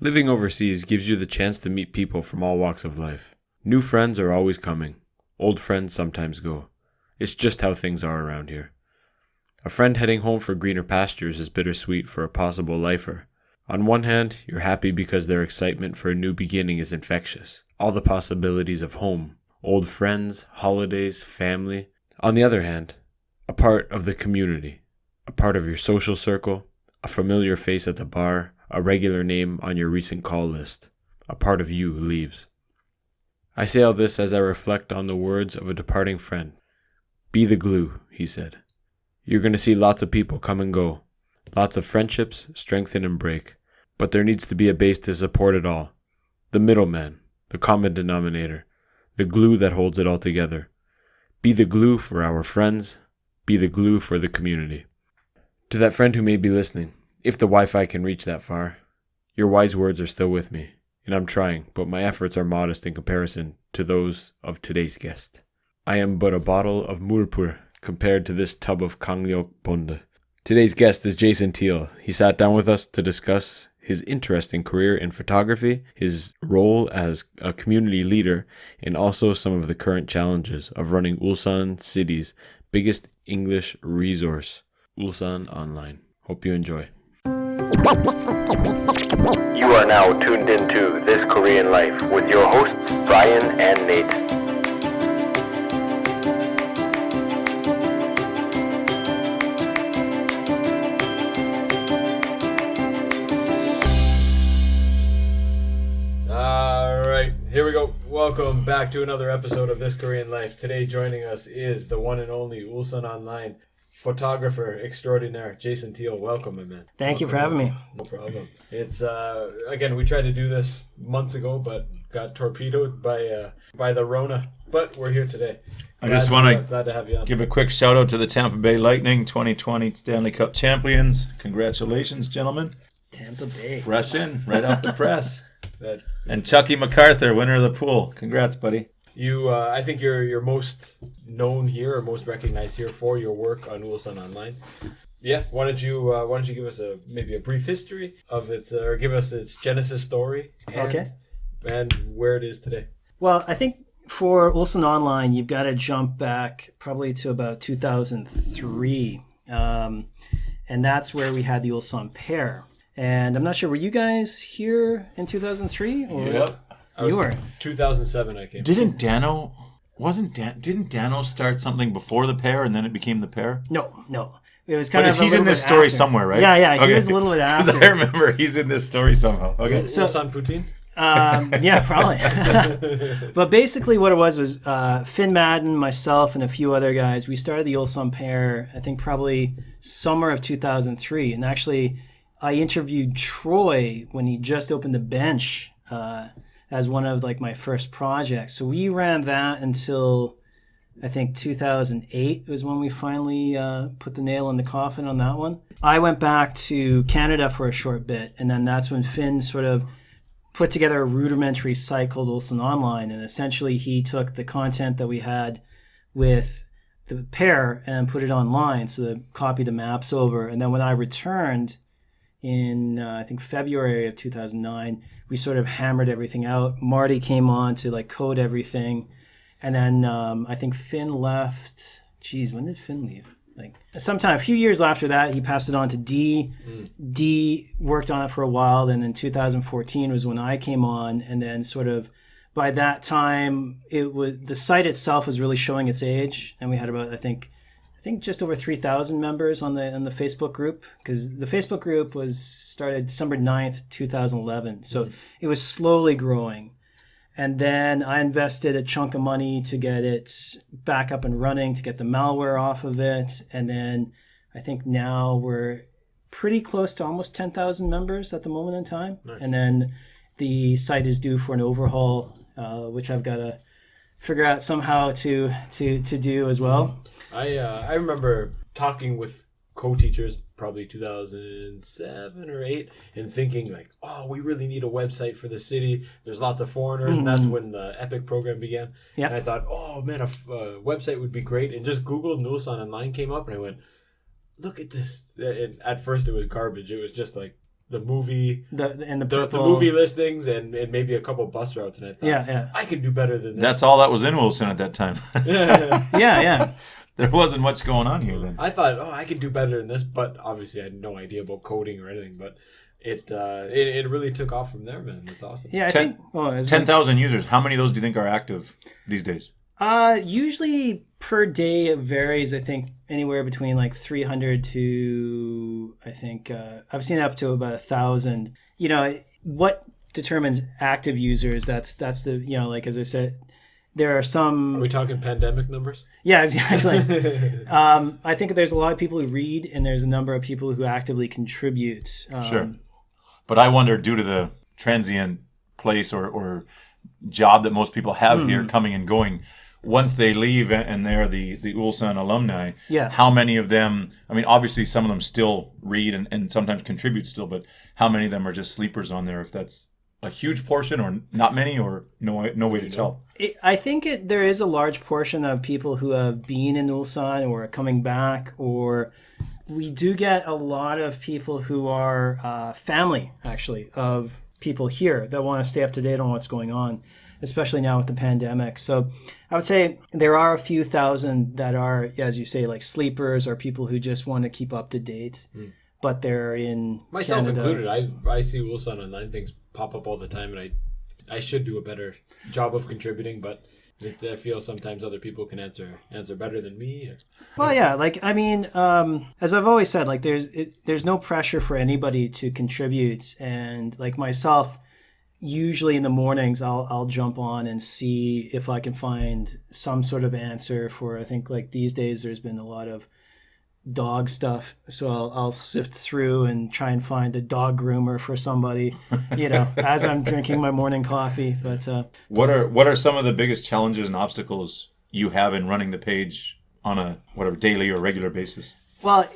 Living overseas gives you the chance to meet people from all walks of life. New friends are always coming. Old friends sometimes go. It's just how things are around here. A friend heading home for greener pastures is bittersweet for a possible lifer. On one hand, you're happy because their excitement for a new beginning is infectious. All the possibilities of home, old friends, holidays, family. On the other hand, a part of the community, a part of your social circle, a familiar face at the bar, a regular name on your recent call list. A part of you leaves. I say all this as I reflect on the words of a departing friend. Be the glue, he said. You're going to see lots of people come and go. Lots of friendships strengthen and break. But there needs to be a base to support it all. The middleman, the common denominator, the glue that holds it all together. Be the glue for our friends. Be the glue for the community. To that friend who may be listening, if the Wi-Fi can reach that far, your wise words are still with me, and I'm trying, but my efforts are modest in comparison to those of today's guest. I am but a bottle of Murpur compared to this tub of Kangyok Bonde. Today's guest is Jason Teale. He sat down with us to discuss his interesting career in photography, his role as a community leader, and also some of the current challenges of running Ulsan Cities' biggest English resource, Ulsan Online. Hope you enjoy. You are now tuned into This Korean Life with your hosts, Brian and Nate. All right, here we go. Welcome back to another episode of This Korean Life. Today joining us is the one and only Ulsan Online photographer extraordinaire, Jason Teale. Welcome, my man. Thank you for having me. No problem. It's again, we tried to do this months ago, but got torpedoed by the Rona. But we're here today. I just want glad to have you on. give a quick shout out to the Tampa Bay Lightning 2020 Stanley Cup champions. Congratulations, gentlemen. Tampa Bay. Fresh in, right off the press. And Chucky MacArthur, winner of the pool. Congrats, buddy. You, I think you're most known here or most recognized here for your work on Ulsan Online. Yeah, why don't you give us maybe a brief history of its or give us its genesis story and where it is today. Well, I think for Ulsan Online, you've got to jump back probably to about 2003, and that's where we had the Ulsan pair. And I'm not sure, were you guys here in 2003? Yep. You were. 2007 I came. Didn't Dano start something before the pair and then it became the pair? No. It was kind of he's in this story somewhere, right? Yeah, he was a little bit after. I remember he's in this story somehow. Okay. So, Ulsan Poutine? Yeah, probably. But basically what it was Finn Madden, myself, and a few other guys, we started the Ulsan pair, I think probably summer of 2003. And actually, I interviewed Troy when he just opened the bench as one of my first projects. So we ran that until I think 2008 was when we finally put the nail in the coffin on that one. I went back to Canada for a short bit, and then that's when Finn sort of put together a rudimentary site called Ulsan Online, and essentially he took the content that we had with the pair and put it online, so they copied the maps over. And then when I returned in I think February of 2009, we sort of hammered everything out. Marty came on to code everything, and then I think Finn left. Geez, when did Finn leave? Sometime a few years after that, he passed it on to D. D worked on it for a while, and then 2014 was when I came on, and then sort of by that time the site itself was really showing its age, and we had about I think just over 3,000 members on the Facebook group, because the Facebook group was started December 9th, 2011. So it was slowly growing. And then I invested a chunk of money to get it back up and running, to get the malware off of it. And then I think now we're pretty close to almost 10,000 members at the moment in time. Nice. And then the site is due for an overhaul, which I've got to figure out somehow to do as well. I remember talking with co-teachers probably 2007 or 8 and thinking we really need a website for the city. There's lots of foreigners, and that's when the EPIC program began. Yeah. And I thought, oh man, a website would be great. And just Googled Ulsan Online came up, and I went, look at this. And at first it was garbage. It was just movie, the the purple movie listings, and maybe a couple bus routes. And I thought, Yeah. I could do better than this. That's all that was in Ulsan at that time. Yeah. There wasn't much going on here then. I thought, I could do better than this, but obviously I had no idea about coding or anything. But it really took off from there, man. That's awesome. Yeah, I think 10,000 users. How many of those do you think are active these days? Usually per day it varies. I think anywhere between like 300 to I think I've seen up to about 1,000. What determines active users? That's the like as I said, there are some. Are we talking pandemic numbers? Yeah, exactly. I think there's a lot of people who read, and there's a number of people who actively contribute. Sure. But I wonder, due to the transient place or job that most people have here coming and going, once they leave and they're the Ulsan alumni, how many of them, I mean, obviously some of them still read and sometimes contribute still, but how many of them are just sleepers on there, if that's a huge portion or not many or no way to tell? I think there is a large portion of people who have been in Ulsan or are coming back, or we do get a lot of people who are family, actually, of people here that want to stay up to date on what's going on, especially now with the pandemic. So I would say there are a few thousand that are, as you say, like sleepers or people who just want to keep up to date, but they're in myself Canada. included. I see Ulsan Online things pop up all the time, and I should do a better job of contributing, but I feel sometimes other people can answer better than me. Well, yeah, like, I mean, as I've always said, like there's no pressure for anybody to contribute, and like myself, usually in the mornings I'll jump on and see if I can find some sort of answer for, I think like these days there's been a lot of dog stuff, so I'll sift through and try and find a dog groomer for somebody, as I'm drinking my morning coffee. But what are some of the biggest challenges and obstacles you have in running the page on a daily or regular basis? Well,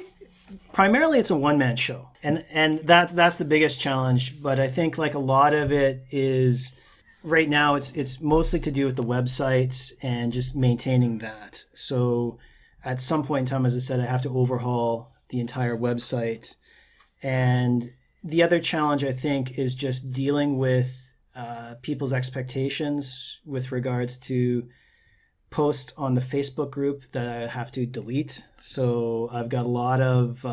primarily it's a one-man show, and that's the biggest challenge. But I think like a lot of it is right now it's mostly to do with the websites and just maintaining that. So at some point in time, as I said, I have to overhaul the entire website. And the other challenge, I think, is just dealing with people's expectations with regards to posts on the Facebook group that I have to delete. So I've got a lot of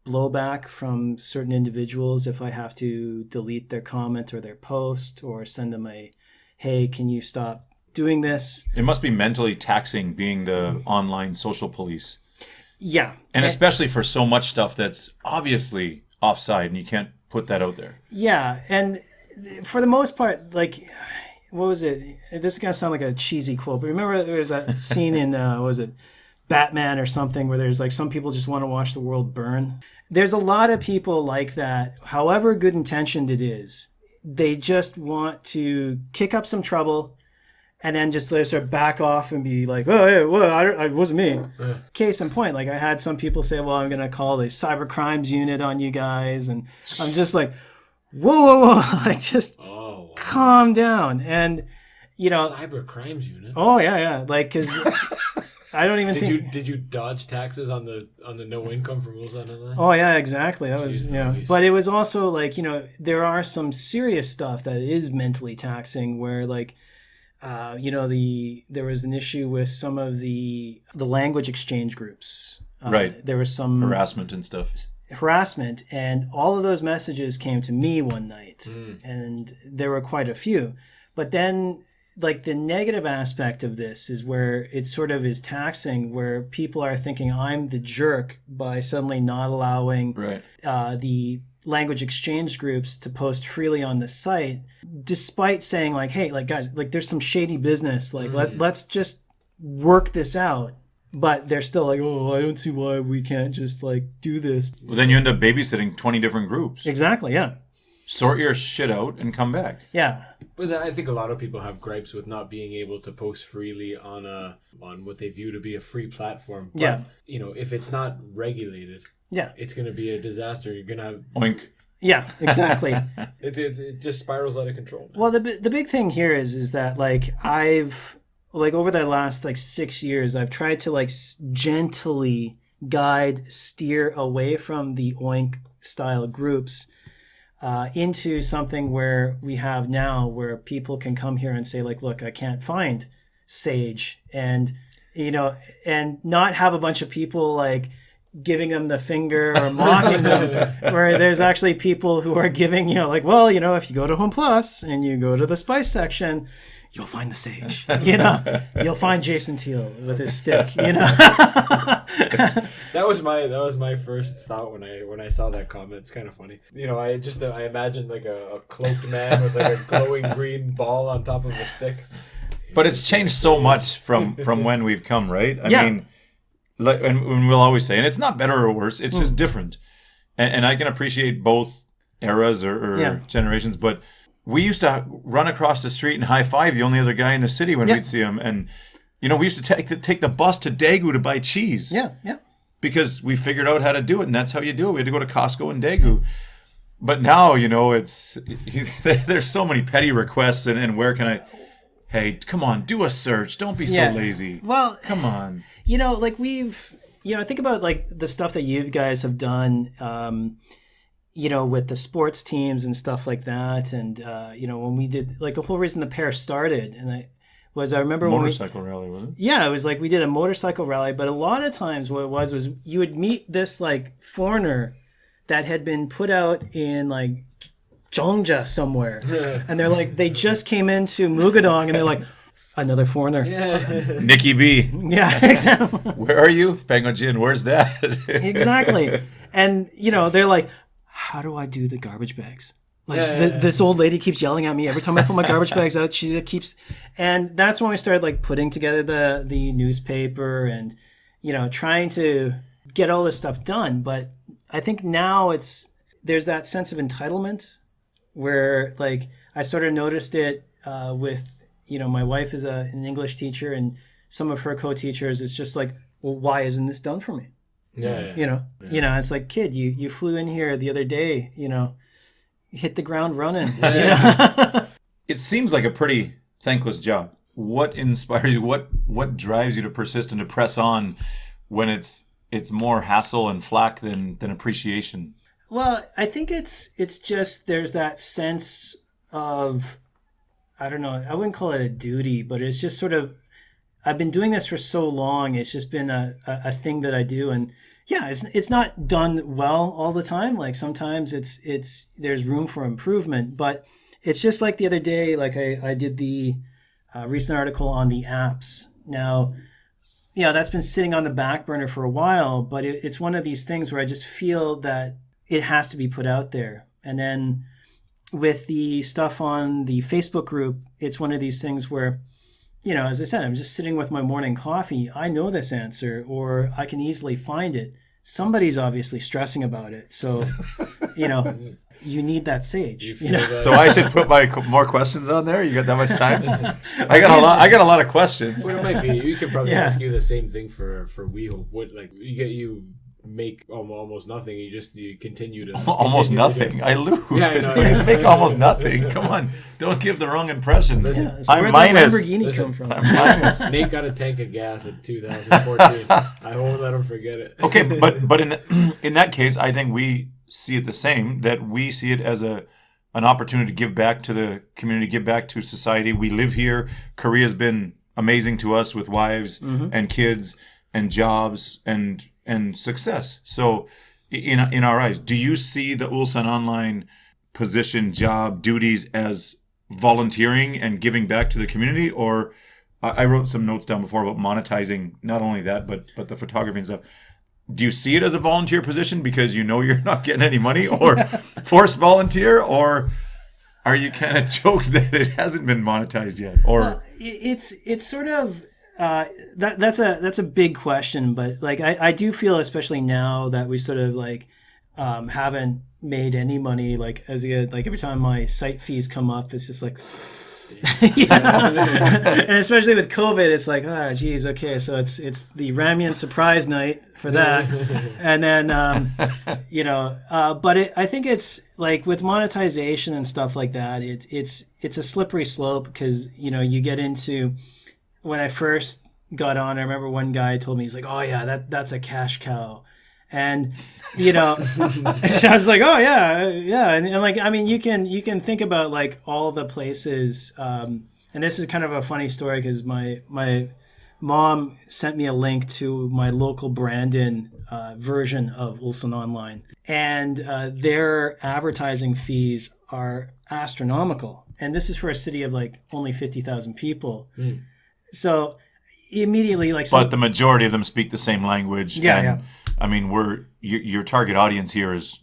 blowback from certain individuals if I have to delete their comment or their post or send them a, hey, can you stop doing this? It must be mentally taxing being the online social police. Yeah. And especially for so much stuff that's obviously offside and you can't put that out there. Yeah. And for the most part, like, what was it? This is going to sound like a cheesy quote, but remember there was that scene in, what was it, Batman or something, where there's like some people just want to watch the world burn. There's a lot of people like that, however good intentioned it is. They just want to kick up some trouble and then just sort of back off and be like, oh, yeah, well, it wasn't me. Yeah. Case in point, like I had some people say, well, I'm going to call the cyber crimes unit on you guys. And I'm just like, whoa. Like, just calm down. And, Cyber crimes unit? Oh, yeah. Like, because I don't even Did you dodge taxes on the no income from Ulsan Online? Oh, yeah, exactly. That was, But it was also like, there are some serious stuff that is mentally taxing where like, there was an issue with some of the language exchange groups. Right. There was some harassment and stuff. And all of those messages came to me one night, and there were quite a few. But then, like, the negative aspect of this is where it sort of is taxing, where people are thinking I'm the jerk by suddenly not allowing the language exchange groups to post freely on the site, despite saying like, hey, like guys, like there's some shady business, like let's just work this out. But they're still like, oh, I don't see why we can't just like do this. Well, then you end up babysitting 20 different groups. Exactly, yeah. Sort your shit out and come back. Yeah. But I think a lot of people have gripes with not being able to post freely on what they view to be a free platform. But, if it's not regulated, it's going to be a disaster. You're going to have... Oink. Yeah, exactly. It just spirals out of control, man. Well, the big thing here is that like I've like over the last like 6 years, I've tried to like gently steer away from the oink style groups into something where we have now, where people can come here and say, like, look, I can't find sage, and and not have a bunch of people like giving them the finger or mocking them, where there's actually people who are giving, like, well, if you go to Home Plus and you go to the spice section, you'll find the sage. You'll find Jason Teale with his stick. That was my first thought when I saw that comment. It's kind of funny. I imagined like a cloaked man with like a glowing green ball on top of a stick. But it's changed so much from when we've come, right? I mean, like, and we'll always say, and it's not better or worse. It's just different. And I can appreciate both eras or generations, but we used to run across the street and high five the only other guy in the city when we'd see him. And, we used to take the bus to Daegu to buy cheese. Yeah. Because we figured out how to do it, and that's how you do it. We had to go to Costco in Daegu. But now, it's there's so many petty requests, and where can I... Hey, come on, do a search. Don't be so lazy. Well, come on. Like we've... think about like the stuff that you guys have done... with the sports teams and stuff like that. And, when we did, like, the whole reason the pair started, and I remember motorcycle rally, was it? Yeah, it was like we did a motorcycle rally, but a lot of times what it was you would meet this, like, foreigner that had been put out in, like, Zhongja somewhere. And they're like, they just came into Mugadong, and they're like, another foreigner. Yeah. Nikki B. Yeah, exactly. Where are you? Bangojin, where's that? Exactly. And, they're like, how do I do the garbage bags? Like this old lady keeps yelling at me every time I put my garbage bags out. She keeps, and that's when we started like putting together the newspaper and trying to get all this stuff done. But I think now there's that sense of entitlement where like I sort of noticed it with my wife is an English teacher, and some of her co-teachers. It's just like, well, why isn't this done for me? It's like, kid, you flew in here the other day, hit the ground running. It seems like a pretty thankless job. What inspires you? What drives you to persist and to press on when it's more hassle and flack than appreciation? Well, I think it's just there's that sense of, I don't know, I wouldn't call it a duty, but it's just sort of, I've been doing this for so long. It's just been a thing that I do, and it's not done well all the time. Like sometimes it's there's room for improvement, but it's just like the other day. Like I did the recent article on the apps. Now, that's been sitting on the back burner for a while, but it's one of these things where I just feel that it has to be put out there. And then with the stuff on the Facebook group, it's one of these things where, as I said, I'm just sitting with my morning coffee. I know this answer, or I can easily find it. Somebody's obviously stressing about it. So, you need that sage. So I should put more questions on there? You got that much time? I got a lot of questions. Well, it might be. You could probably ask you the same thing for WeHope. What, like, you make almost nothing. You continue to almost nothing. I lose. Yeah, I know. You make almost nothing. Come on, don't give the wrong impression. Yeah, so I'm minus. Where did Lamborghini come from? I'm minus. Nate got a tank of gas in 2014. I won't let him forget it. Okay, but in that case, I think we see it the same. That we see it as an opportunity to give back to the community, give back to society. We live here. Korea's been amazing to us with wives and kids and jobs and success. So in our eyes, do you see the Ulsan Online position, job, duties as volunteering and giving back to the community? Or I wrote some notes down before about monetizing not only that, but the photography and stuff. Do you see it as a volunteer position because you're not getting any money, or forced volunteer, or are you kind of joked that it hasn't been monetized yet? Or it's sort of that's a big question, but like I do feel, especially now that we sort of like haven't made any money, like every time my site fees come up, it's just like and especially with COVID, it's like, geez, okay, so it's the Ramyeon surprise night for that, and then but I think it's like with monetization and stuff like that, it's a slippery slope because you get into, when I first got on, I remember one guy told me, he's like, oh yeah, that's a cash cow. And so I was like, oh yeah. And like, I mean, you can think about like all the places. And this is kind of a funny story because my mom sent me a link to my local Brandon version of Ulsan Online, and their advertising fees are astronomical. And this is for a city of like only 50,000 people. So immediately, like, but the majority of them speak the same language. Yeah. I mean, your target audience here is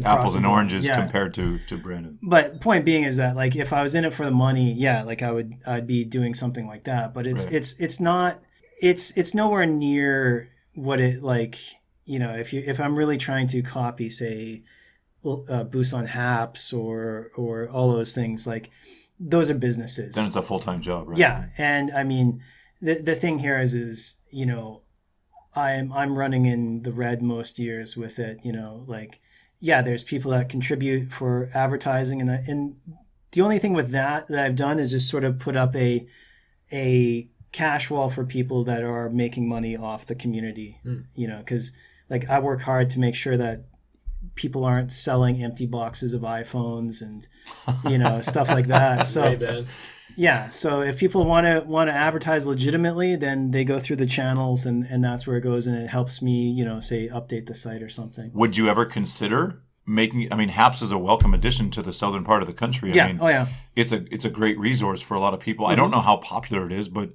apples and oranges compared to Brandon. But point being is that like if I was in it for the money, like I'd be doing something like that. But it's nowhere near what it like. If I'm really trying to copy, say, Busan Haps or all those things, like those are businesses. Then it's a full-time job, right? Yeah, and I mean the thing here is I'm running in the red most years with it. Like. Yeah, there's people that contribute for advertising, and the only thing with that I've done is just sort of put up a cash wall for people that are making money off the community. Because like I work hard to make sure that people aren't selling empty boxes of iPhones and stuff like that. So yeah, so if people want to advertise legitimately, then they go through the channels, and that's where it goes, and it helps me, say update the site or something. Would you ever consider making? I mean, Haps is a welcome addition to the southern part of the country. Yeah. I mean, it's a great resource for a lot of people. I don't know how popular it is, but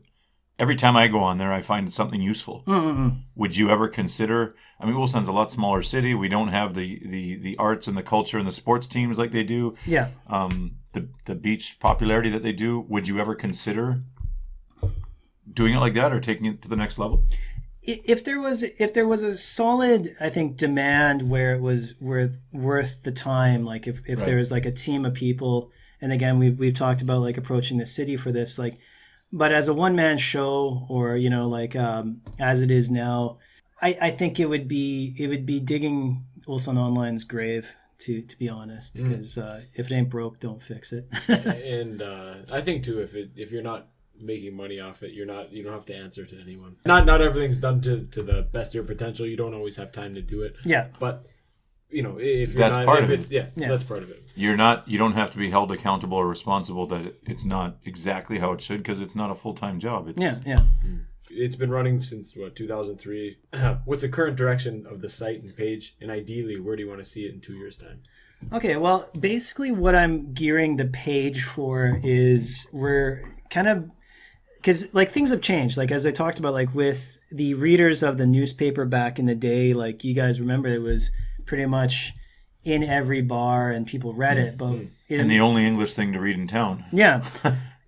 every time I go on there, I find something useful. Would you ever consider? I mean, Ulsan's a lot smaller city. We don't have the arts and the culture and the sports teams like they do. Yeah. The beach popularity that they do. Would you ever consider doing it like that or taking it to the next level? If there was a solid, I think, demand where it was worth the time, like if there was like a team of people, and again we've talked about like approaching the city for this, like, but as a one-man show or as it is now, I think it would be digging Ulsan Online's grave. To be honest, because if it ain't broke, don't fix it. And I think too, if you're not making money off it, you don't have to answer to anyone. Not everything's done to the best of your potential. You don't always have time to do it. Yeah. But if you're that's part of it. That's part of it. You don't have to be held accountable or responsible that it's not exactly how it should, because it's not a full-time job. It's been running since 2003. What's the current direction of the site and page, and ideally, where do you want to see it in 2 years' time? Okay, well, basically what I'm gearing the page for is we're kind of, because like things have changed. Like as I talked about, like with the readers of the newspaper back in the day, like you guys remember, it was pretty much in every bar and people read it. But and the only English thing to read in town. Yeah,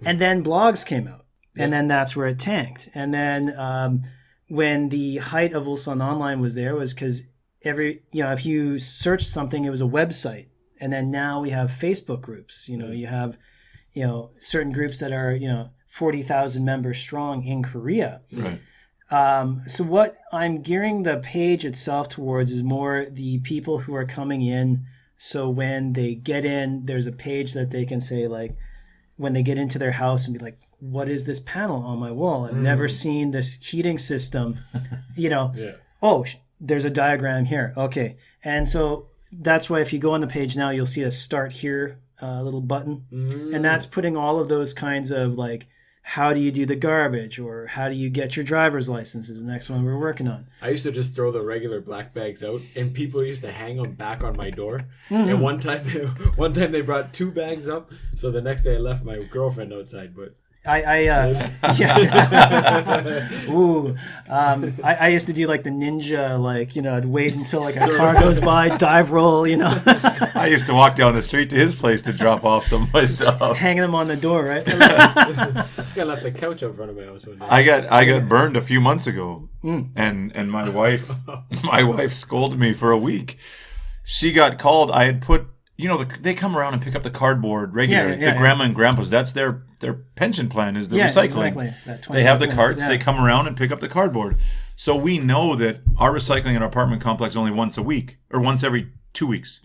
and then blogs came out. And then that's where it tanked. And then when the height of Ulsan Online was there was because if you search something, it was a website. And then now we have Facebook groups. You have, certain groups that are, 40,000 members strong in Korea. Right. So what I'm gearing the page itself towards is more the people who are coming in. So when they get in, there's a page that they can say, like, when they get into their house and be like, what is this panel on my wall? I've never seen this heating system. Oh, there's a diagram here. Okay. And so that's why if you go on the page now, you'll see a start here little button. And that's putting all of those kinds of like, how do you do the garbage, or how do you get your driver's license is the next one we're working on. I used to just throw the regular black bags out, and people used to hang them back on my door. And one time they brought 2 bags up, so the next day I left my girlfriend outside. But I used to do like the ninja, like, I'd wait until like a car goes by, dive roll, I used to walk down the street to his place to drop off some of my stuff. Hanging them on the door, right? This guy left a couch out front of my house one day. I got burned a few months ago, and my wife scolded me for a week. She got called. I had put, they come around and pick up the cardboard regularly. The grandma and grandpas, that's their pension plan is the recycling. Exactly. They have the carts. They come around and pick up the cardboard. So we know that our recycling in our apartment complex is only once a week, or once every 2 weeks.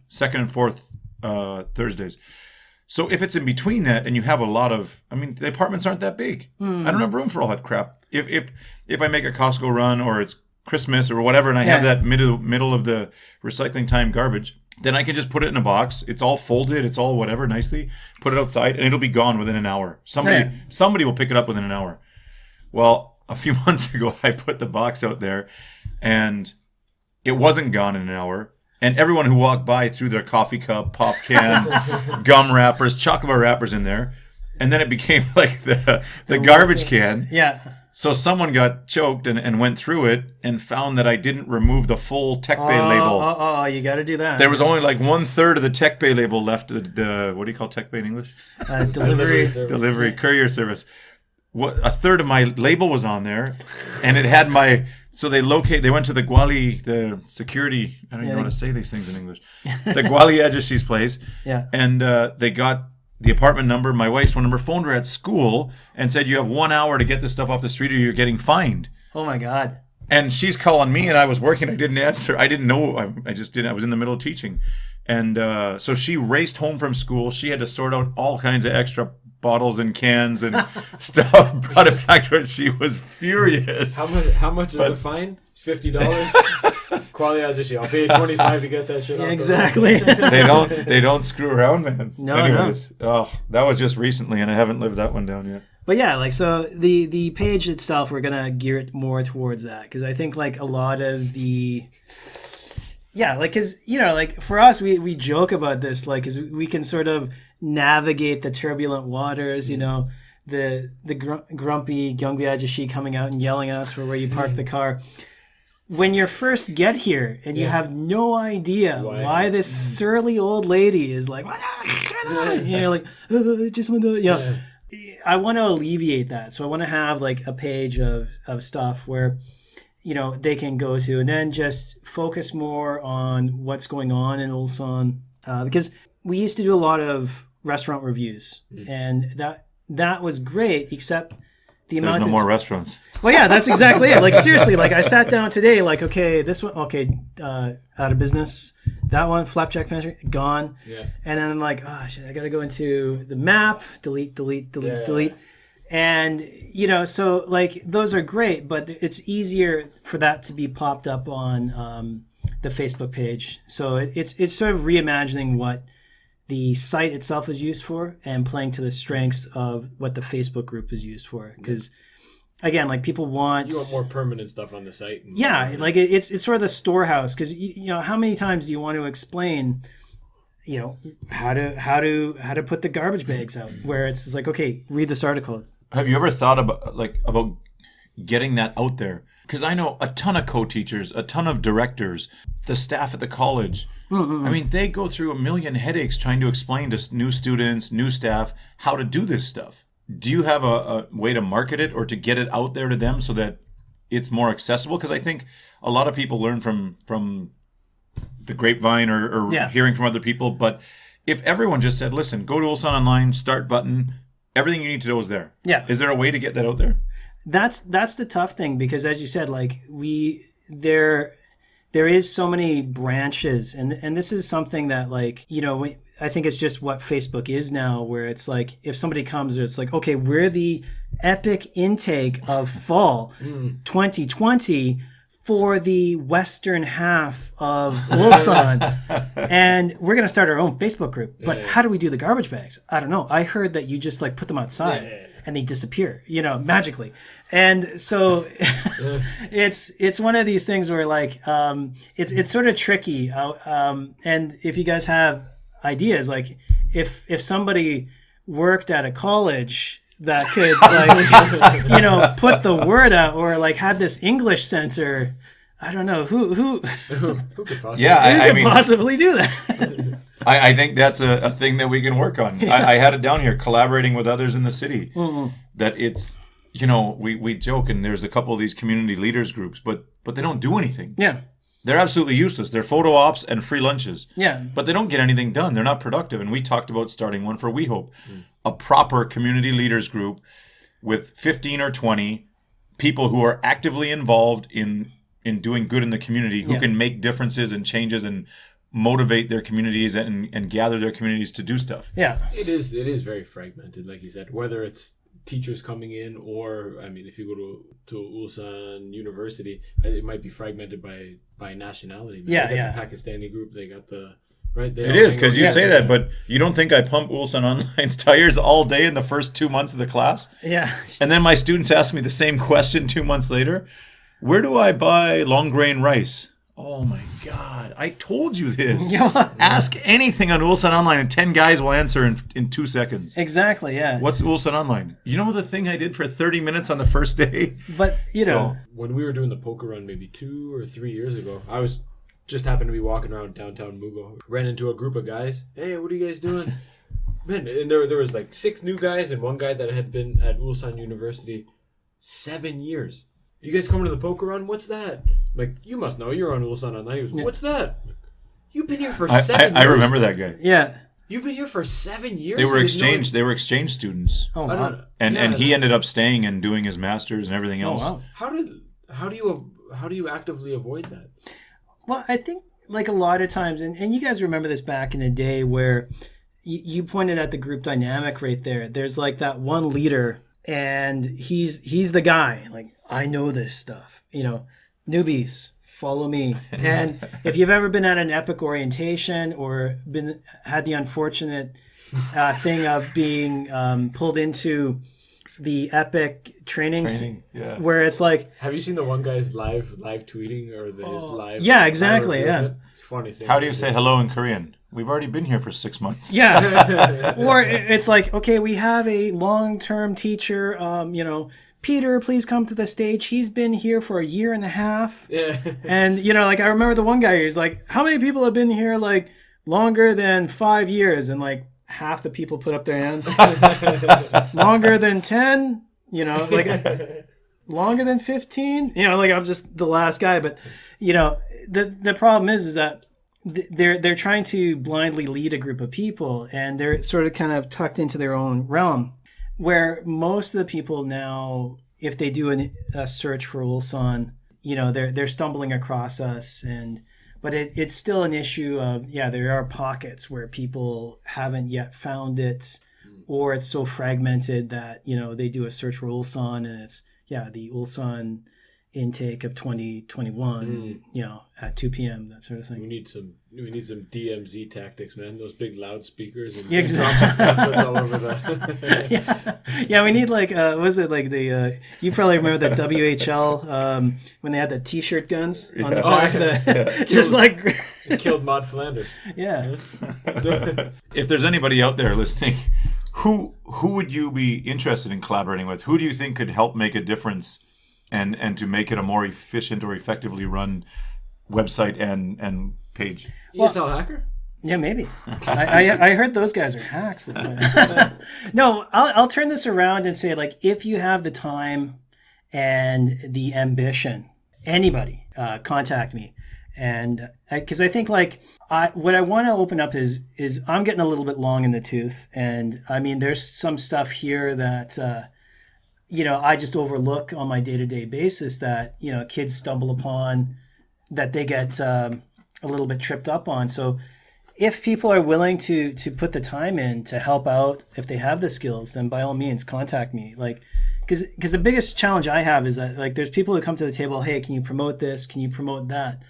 Second and fourth Thursdays. So if it's in between that, and you have a lot of, the apartments aren't that big. I don't have room for all that crap. If I make a Costco run, or it's Christmas or whatever, and I have that middle of the recycling time garbage, then I can just put it in a box. It's all folded. It's all whatever nicely. Put it outside, and it'll be gone within an hour. Somebody will pick it up within an hour. Well, a few months ago, I put the box out there, and it wasn't gone in an hour. And everyone who walked by threw their coffee cup, pop can, gum wrappers, chocolate bar wrappers in there. And then it became like the garbage can. Yeah. So someone got choked and went through it and found that I didn't remove the full Tech Bay label. Oh, you got to do that. There was only like 1/3 of the Tech Bay label left. The what do you call Tech Bay in English? Delivery courier service. A third of my label was on there, and it had my. So they went to the Gwali, the security. I don't even know how to say these things in English. The Gwali Ajashi's place. Yeah. And they got the apartment number, my wife's phone number, phoned her at school, and said, "You have 1 hour to get this stuff off the street, or you're getting fined." Oh my God. And she's calling me, and I was working. I didn't answer. I didn't know. I just didn't. I was in the middle of teaching, and so she raced home from school. She had to sort out all kinds of extra bottles and cans and stuff. Brought it back to her. She was furious. How much is the fine? It's $50. Quality Ajashi. I'll pay you $25 to get that shit. Exactly. They don't screw around, man. No. Anyways, that was just recently, and I haven't lived that one down yet. But yeah, like, so the page itself, we're gonna gear it more towards that, because I think like a lot of the, like, because like for us, we joke about this, like, because we can sort of navigate the turbulent waters, the grumpy Gyeongbi Ajashi coming out and yelling at us for where you park the car. When you first get here and you have no idea why this surly old lady is like, you're like, just want to, I want to alleviate that. So I want to have like a page of stuff where, they can go to, and then just focus more on what's going on in Ulsan. Because we used to do a lot of restaurant reviews, and that was great, except the amount There's no more restaurants. Well, yeah, that's exactly it. Like, seriously, like, I sat down today, like, okay, this one, out of business. That one, Flapjack Pantry, gone. Yeah. And then I'm like, oh, shit, I got to go into the map, delete. And, so, like, those are great, but it's easier for that to be popped up on the Facebook page. So it's sort of reimagining what the site itself is used for and playing to the strengths of what the Facebook group is used for. Because, again, like, people want... You want more permanent stuff on the site. Yeah, like, it's sort of the storehouse. Because, how many times do you want to explain, how to put the garbage bags out? Where it's just like, okay, read this article. Have you ever thought about getting that out there? Because I know a ton of co-teachers, a ton of directors, the staff at the college... Mm-mm. I mean, they go through a million headaches trying to explain to new students, new staff, how to do this stuff. Do you have a way to market it or to get it out there to them so that it's more accessible? Because I think a lot of people learn from the grapevine or hearing from other people. But if everyone just said, listen, go to Ulsan Online, start button, everything you need to know is there. Yeah. Is there a way to get that out there? That's the tough thing, because as you said, like, there is so many branches, and this is something that, like, I think it's just what Facebook is now, where it's like, if somebody comes, it's like, okay, we're the epic intake of fall 2020 for the western half of Ulsan, and we're going to start our own Facebook group. But how do we do the garbage bags? I don't know. I heard that you just, like, put them outside and they disappear, magically. And so it's one of these things where, like, it's sort of tricky. And if you guys have ideas, like, if somebody worked at a college that could, like, put the word out, or, like, had this English center, I don't know who could possibly, possibly do that. I think that's a thing that we can work on. I had it down here, collaborating with others in the city. Mm-hmm. That it's, we joke, and there's a couple of these community leaders groups, but they don't do anything. Yeah. They're absolutely useless. They're photo ops and free lunches. Yeah. But they don't get anything done. They're not productive. And we talked about starting one for We Hope, a proper community leaders group with 15 or 20 people who are actively involved in doing good in the community, who can make differences and changes and motivate their communities and gather their communities to do stuff. Yeah. It is very fragmented, like you said, whether it's teachers coming in, or I mean, if you go to Ulsan University, it might be fragmented by nationality. Yeah, they got yeah. the Pakistani group. They got the right. They It all is, hang because out you together. say that, but you don't think I pump Ulsan Online's tires all day in the first 2 months of the class? Yeah. And then my students ask me the same question 2 months later. Where do I buy long grain rice? Oh my God, I told you this. Yeah. Ask anything on Ulsan Online and 10 guys will answer in 2 seconds. Exactly, yeah. What's Ulsan Online? You know the thing I did for 30 minutes on the first day? But, you know, When we were doing the poker run maybe 2 or 3 years ago, I was just happened to be walking around downtown Mugo. Ran into a group of guys. Hey, what are you guys doing? Man, and there was like 6 new guys and one guy that had been at Ulsan University 7 years. You guys coming to the poker run? What's that? I'm like, you must know. You're on Ulsan Online. He goes, what's that? You've been here for 7 years. I remember that guy. yeah. You've been here for 7 years. They were You didn't know exchange. They were exchange students, Oh, I wow. don't. and he ended up staying and doing his masters and everything Oh, else. wow. How do you actively avoid that? Well, I think like a lot of times, and you guys remember this back in the day where you pointed at the group dynamic right there. There's like that one leader, and he's the guy. Like, I know this stuff. You know, newbies, follow me. And if you've ever been at an epic orientation or had the unfortunate thing of being pulled into the epic training. Yeah. Where it's like, Have you seen the one guy's live tweeting or his live? yeah, exactly, review of yeah. it? It's funny. How do you say hello in Korean? We've already been here for 6 months. yeah. Or it's like, okay, we have a long-term teacher, Peter, please come to the stage. He's been here for 1.5 years. Yeah. And, like, I remember the one guy, he's like, how many people have been here, like, longer than 5 years? And, like, half the people put up their hands. Longer than 10? Like, longer than 15? Like, I'm just the last guy. But, the problem is that they're trying to blindly lead a group of people, and they're sort of kind of tucked into their own realm. Where most of the people now, if they do a search for Ulsan, they're stumbling across us, but it's still an issue of, there are pockets where people haven't yet found it, or it's so fragmented that they do a search for Ulsan and it's the Ulsan intake of 2021, at 2 p.m. that sort of thing. We need some DMZ tactics, man. Those big loudspeakers and exactly. all over the. Yeah, we need like was it like the you probably remember the WHL when they had the T-shirt guns on the back of the just like It killed Maud Flanders. yeah. If there's anybody out there listening, who would you be interested in collaborating with? Who do you think could help make a difference and to make it a more efficient or effectively run website and page? ESL hacker. Yeah, maybe. I heard those guys are hacks. No, I'll turn this around and say, like, if you have the time and the ambition, anybody, contact me. And because I think, like, what I want to open up is I'm getting a little bit long in the tooth. And, I mean, there's some stuff here that, I just overlook on my day-to-day basis that, kids stumble upon, that they get a little bit tripped up on. So if people are willing to put the time in to help out, if they have the skills, then by all means contact me. Like, because the biggest challenge I have is that, like, there's people who come to the table, hey, can you promote this? Can you promote that?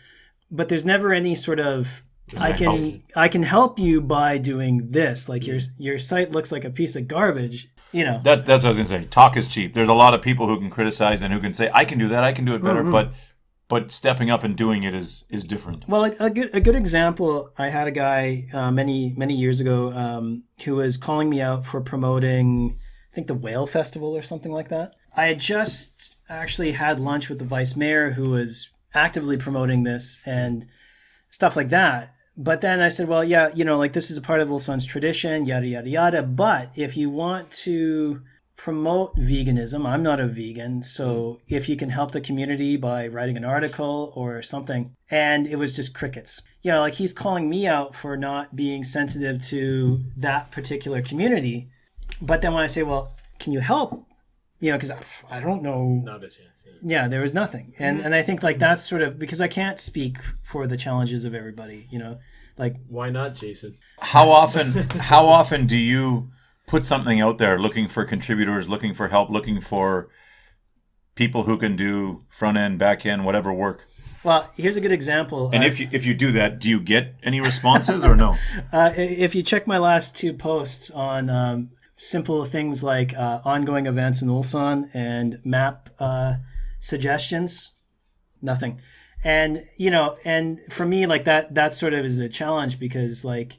But there's never any sort of I can help you by doing this. Like your site looks like a piece of garbage. That's what I was gonna say. Talk is cheap. There's a lot of people who can criticize and who can say, I can do that, I can do it better, but stepping up and doing it is different. Well, a good example, I had a guy many years ago who was calling me out for promoting, I think, the Whale Festival or something like that. I had just actually had lunch with the vice mayor who was actively promoting this and stuff like that. But then I said, well, like, this is a part of Ulsan's tradition, yada, yada, yada. But if you want to promote veganism, I'm not a vegan. So if you can help the community by writing an article or something. And it was just crickets. Like, he's calling me out for not being sensitive to that particular community. But then when I say, well, can you help? Because I don't know. Not a chance. Yeah, there was nothing. And I think, like, that's sort of, because I can't speak for the challenges of everybody, like. Why not, Jason? How often do you put something out there, looking for contributors, looking for help, looking for people who can do front end, back end, whatever work. Well, here's a good example. And if you do that, do you get any responses or no? If you check my last 2 posts on simple things like ongoing events in Ulsan and map suggestions, nothing. And, and for me, like that sort of is the challenge because like,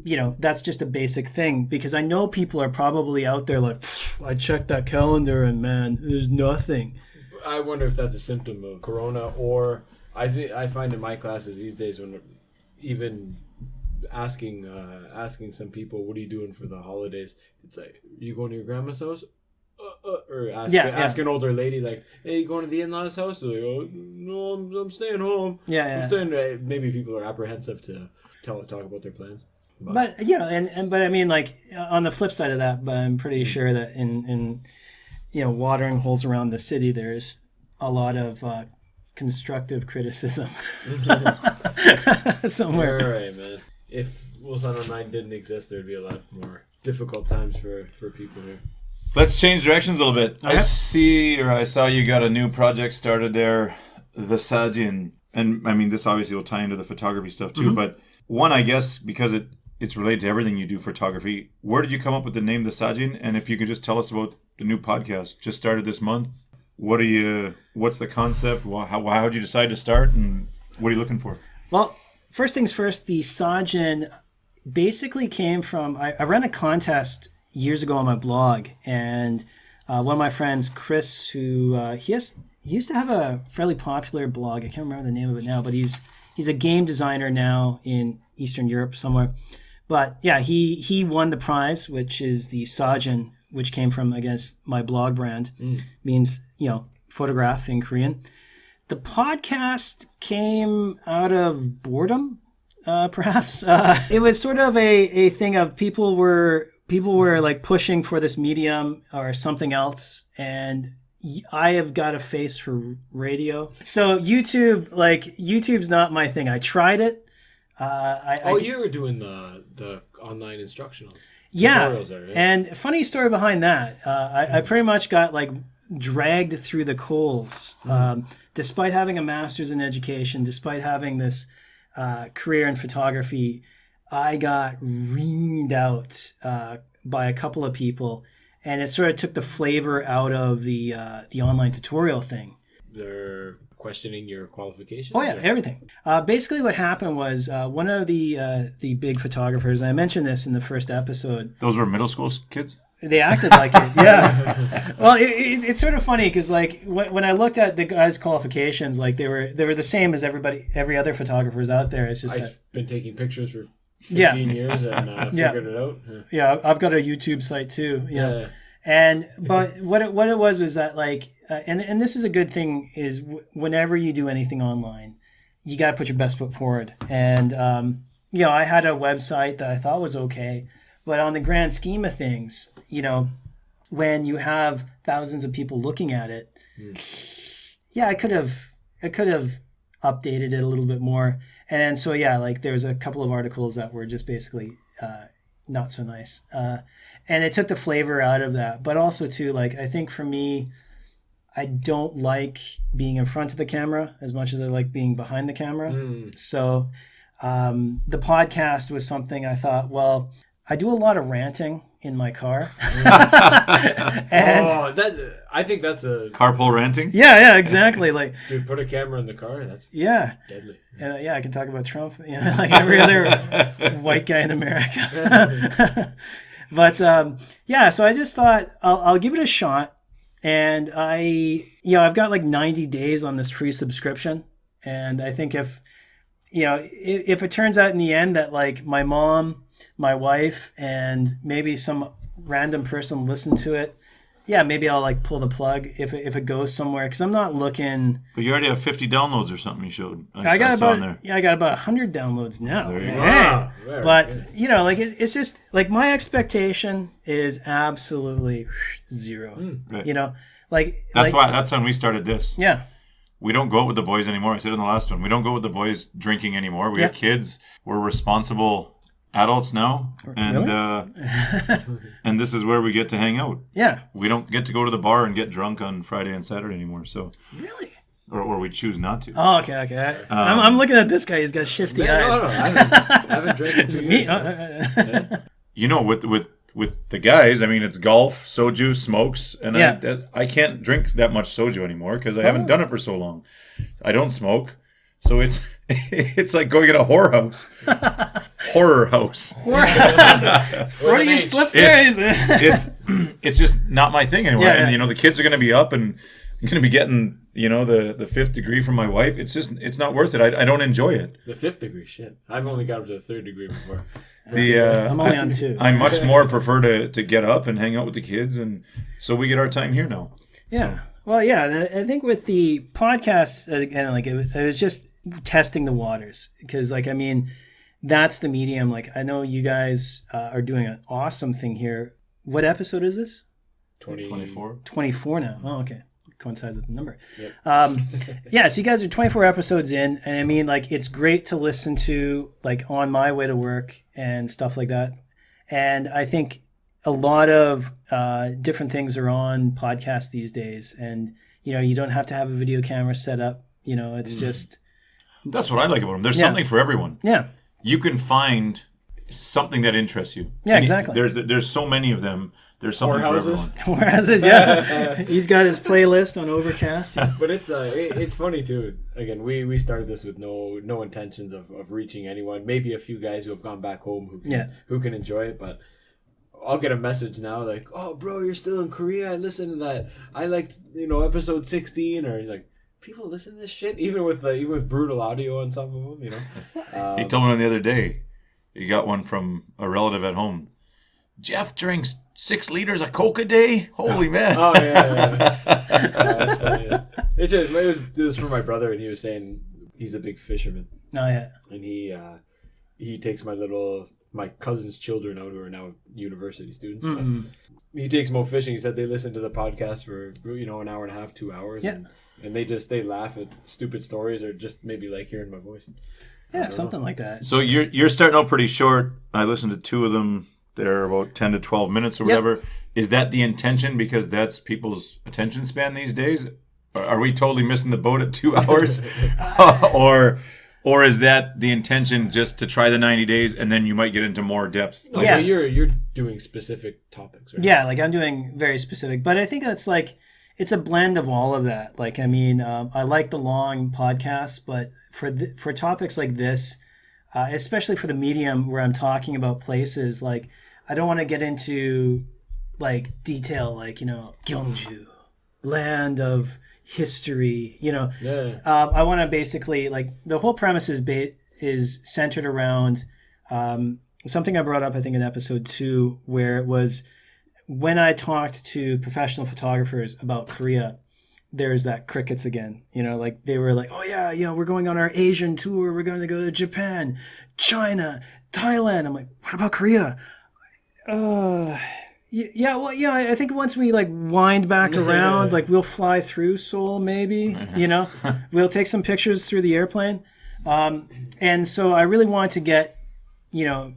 that's just a basic thing because I know people are probably out there like, I checked that calendar and man, there's nothing. I wonder if that's a symptom of Corona, or I find in my classes these days when even asking some people, what are you doing for the holidays? It's like, are you going to your grandma's house? Or ask an older lady like, hey, you going to the in-laws house? They're like, oh, no, I'm staying home. I'm staying. Maybe people are apprehensive to talk about their plans. But but I mean, like on the flip side of that, but I'm pretty sure that in watering holes around the city, there's a lot of constructive criticism somewhere. All right, man. If Ulsan Online didn't exist, there'd be a lot more difficult times for people here. Let's change directions a little bit. Okay. I saw you got a new project started there, the Sajin. And I mean, this obviously will tie into the photography stuff too, but one, I guess, because it's related to everything you do photography, where did you come up with the name the Sajin? And if you could just tell us about the new podcast, just started this month. What's the concept? How did you decide to start, and what are you looking for? Well, first things first, the Sajin basically came from, I ran a contest years ago on my blog, and one of my friends, Chris, who he used to have a fairly popular blog. I can't remember the name of it now, but he's a game designer now in Eastern Europe somewhere. But yeah, he won the prize, which is the Sajin, which came from, against my blog brand, means, photograph in Korean. The podcast came out of boredom, perhaps. It was sort of a thing of people were like pushing for this medium or something else, and I have got a face for radio. So YouTube's not my thing. I tried it. You were doing the online instructional tutorials there, right? And funny story behind that. I pretty much got like dragged through the coals, despite having a master's in education, despite having this career in photography. I got reamed out by a couple of people, and it sort of took the flavor out of the online tutorial thing. They're questioning your qualifications? Oh yeah, everything. Basically what happened was one of the big photographers, and I mentioned this in the first episode. Those were middle school kids? They acted like it, yeah. Well, it's sort of funny because like when I looked at the guys' qualifications, like they were the same as every other photographers out there. It's just I've been taking pictures for 15 years and figured it out. Yeah, I've got a YouTube site too. Yeah. But what it was that like, and this is a good thing, is whenever you do anything online, you got to put your best foot forward. And I had a website that I thought was okay, but on the grand scheme of things, when you have thousands of people looking at it, I could have updated it a little bit more. And so like there was a couple of articles that were just basically not so nice. And it took the flavor out of that. But also too, like, I think for me, I don't like being in front of the camera as much as I like being behind the camera. So the podcast was something I thought, well, I do a lot of ranting in my car. I think that's a carpool ranting. Yeah, exactly. Like, dude, put a camera in the car. That's deadly. And I can talk about Trump, like every other white guy in America. But so I just thought I'll give it a shot. And I've got like 90 days on this free subscription. And I think if it turns out in the end that like my mom, my wife, and maybe some random person listen to it, maybe I'll like pull the plug if it goes somewhere, because I'm not looking. But you already have 50 downloads or something you showed. I got about 100 downloads now. There you go. Wow. But like it's just like my expectation is absolutely zero. Right. That's when we started this. Yeah. We don't go out with the boys anymore. I said in the last one, we don't go with the boys drinking anymore. We have kids. We're responsible adults now, and Really? and this is where we get to hang out. Yeah. We don't get to go to the bar and get drunk on Friday and Saturday anymore. So, Really? or we choose not to. Oh, okay. I'm looking at this guy. He's got shifty eyes. No, I haven't drank in Is it 2 me? years. You know, with the guys, I mean, it's golf, soju, smokes, and I can't drink that much soju anymore because I haven't done it for so long. I don't smoke, so it's it's like going in a horror house. Freudian slip there. It's just not my thing anymore. Yeah, And the kids are going to be up and going to be getting the fifth degree from my wife. It's not worth it. I don't enjoy it. The 5th degree, shit. I've only got up to the 3rd degree before. I'm only on 2. I much more prefer to get up and hang out with the kids, and so we get our time here now. Yeah. So. Well, yeah. And I think with the podcast, again, like it was just testing the waters because, like, I mean, that's the medium. Like, I know you guys are doing an awesome thing here. What episode is this? 24. 24 now. Oh, okay. Coincides with the number. Yep. Yeah, so you guys are 24 episodes in, and I mean, like, it's great to listen to, like, on my way to work and stuff like that. And I think a lot of different things are on podcasts these days, and you don't have to have a video camera set up. It's just that's what I like about them. There's something for everyone. Yeah, you can find something that interests you. Yeah, exactly. There's so many of them. There's something for everyone. Whereas he's got his playlist on Overcast. Yeah. But it's funny too. Again, we started this with no intentions of reaching anyone. Maybe a few guys who have gone back home who can enjoy it. But I'll get a message now like, "Oh, bro, you're still in Korea. I listened to that. I liked episode 16." Or like, people listen to this shit even with brutal audio on some of them. He told me the other day. He got one from a relative at home. Jeff drinks 6 liters of Coke a day? Holy man. Oh, yeah. That's funny, yeah. It was for my brother, and he was saying he's a big fisherman. Oh, yeah. And he takes my cousin's children out who are now university students. Mm-hmm. He takes them out fishing. He said they listen to the podcast for, an hour and a half, 2 hours. Yeah. And they laugh at stupid stories or just maybe like hearing my voice. Yeah, something like that. So you're starting out pretty short. I listened to 2 of them. They're about 10 to 12 minutes or whatever. Yep. Is that the intention because that's people's attention span these days? Are we totally missing the boat at 2 hours? or is that the intention just to try the 90 days and then you might get into more depth? No, yeah. You're doing specific topics, right? Yeah, like I'm doing very specific. But I think that's like, it's a blend of all of that. Like, I mean, I like the long podcasts, but for topics like this, especially for the medium where I'm talking about places, like I don't want to get into like detail, like Gyeongju, land of history. I want to basically like the whole premise is centered around something I brought up I think in episode 2, where it was when I talked to professional photographers about Korea. There's that crickets again, like they were like, oh yeah, we're going on our Asian tour. We're going to go to Japan, China, Thailand. I'm like, what about Korea? I think once we like wind back around, like we'll fly through Seoul, maybe, we'll take some pictures through the airplane. And so I really want to get,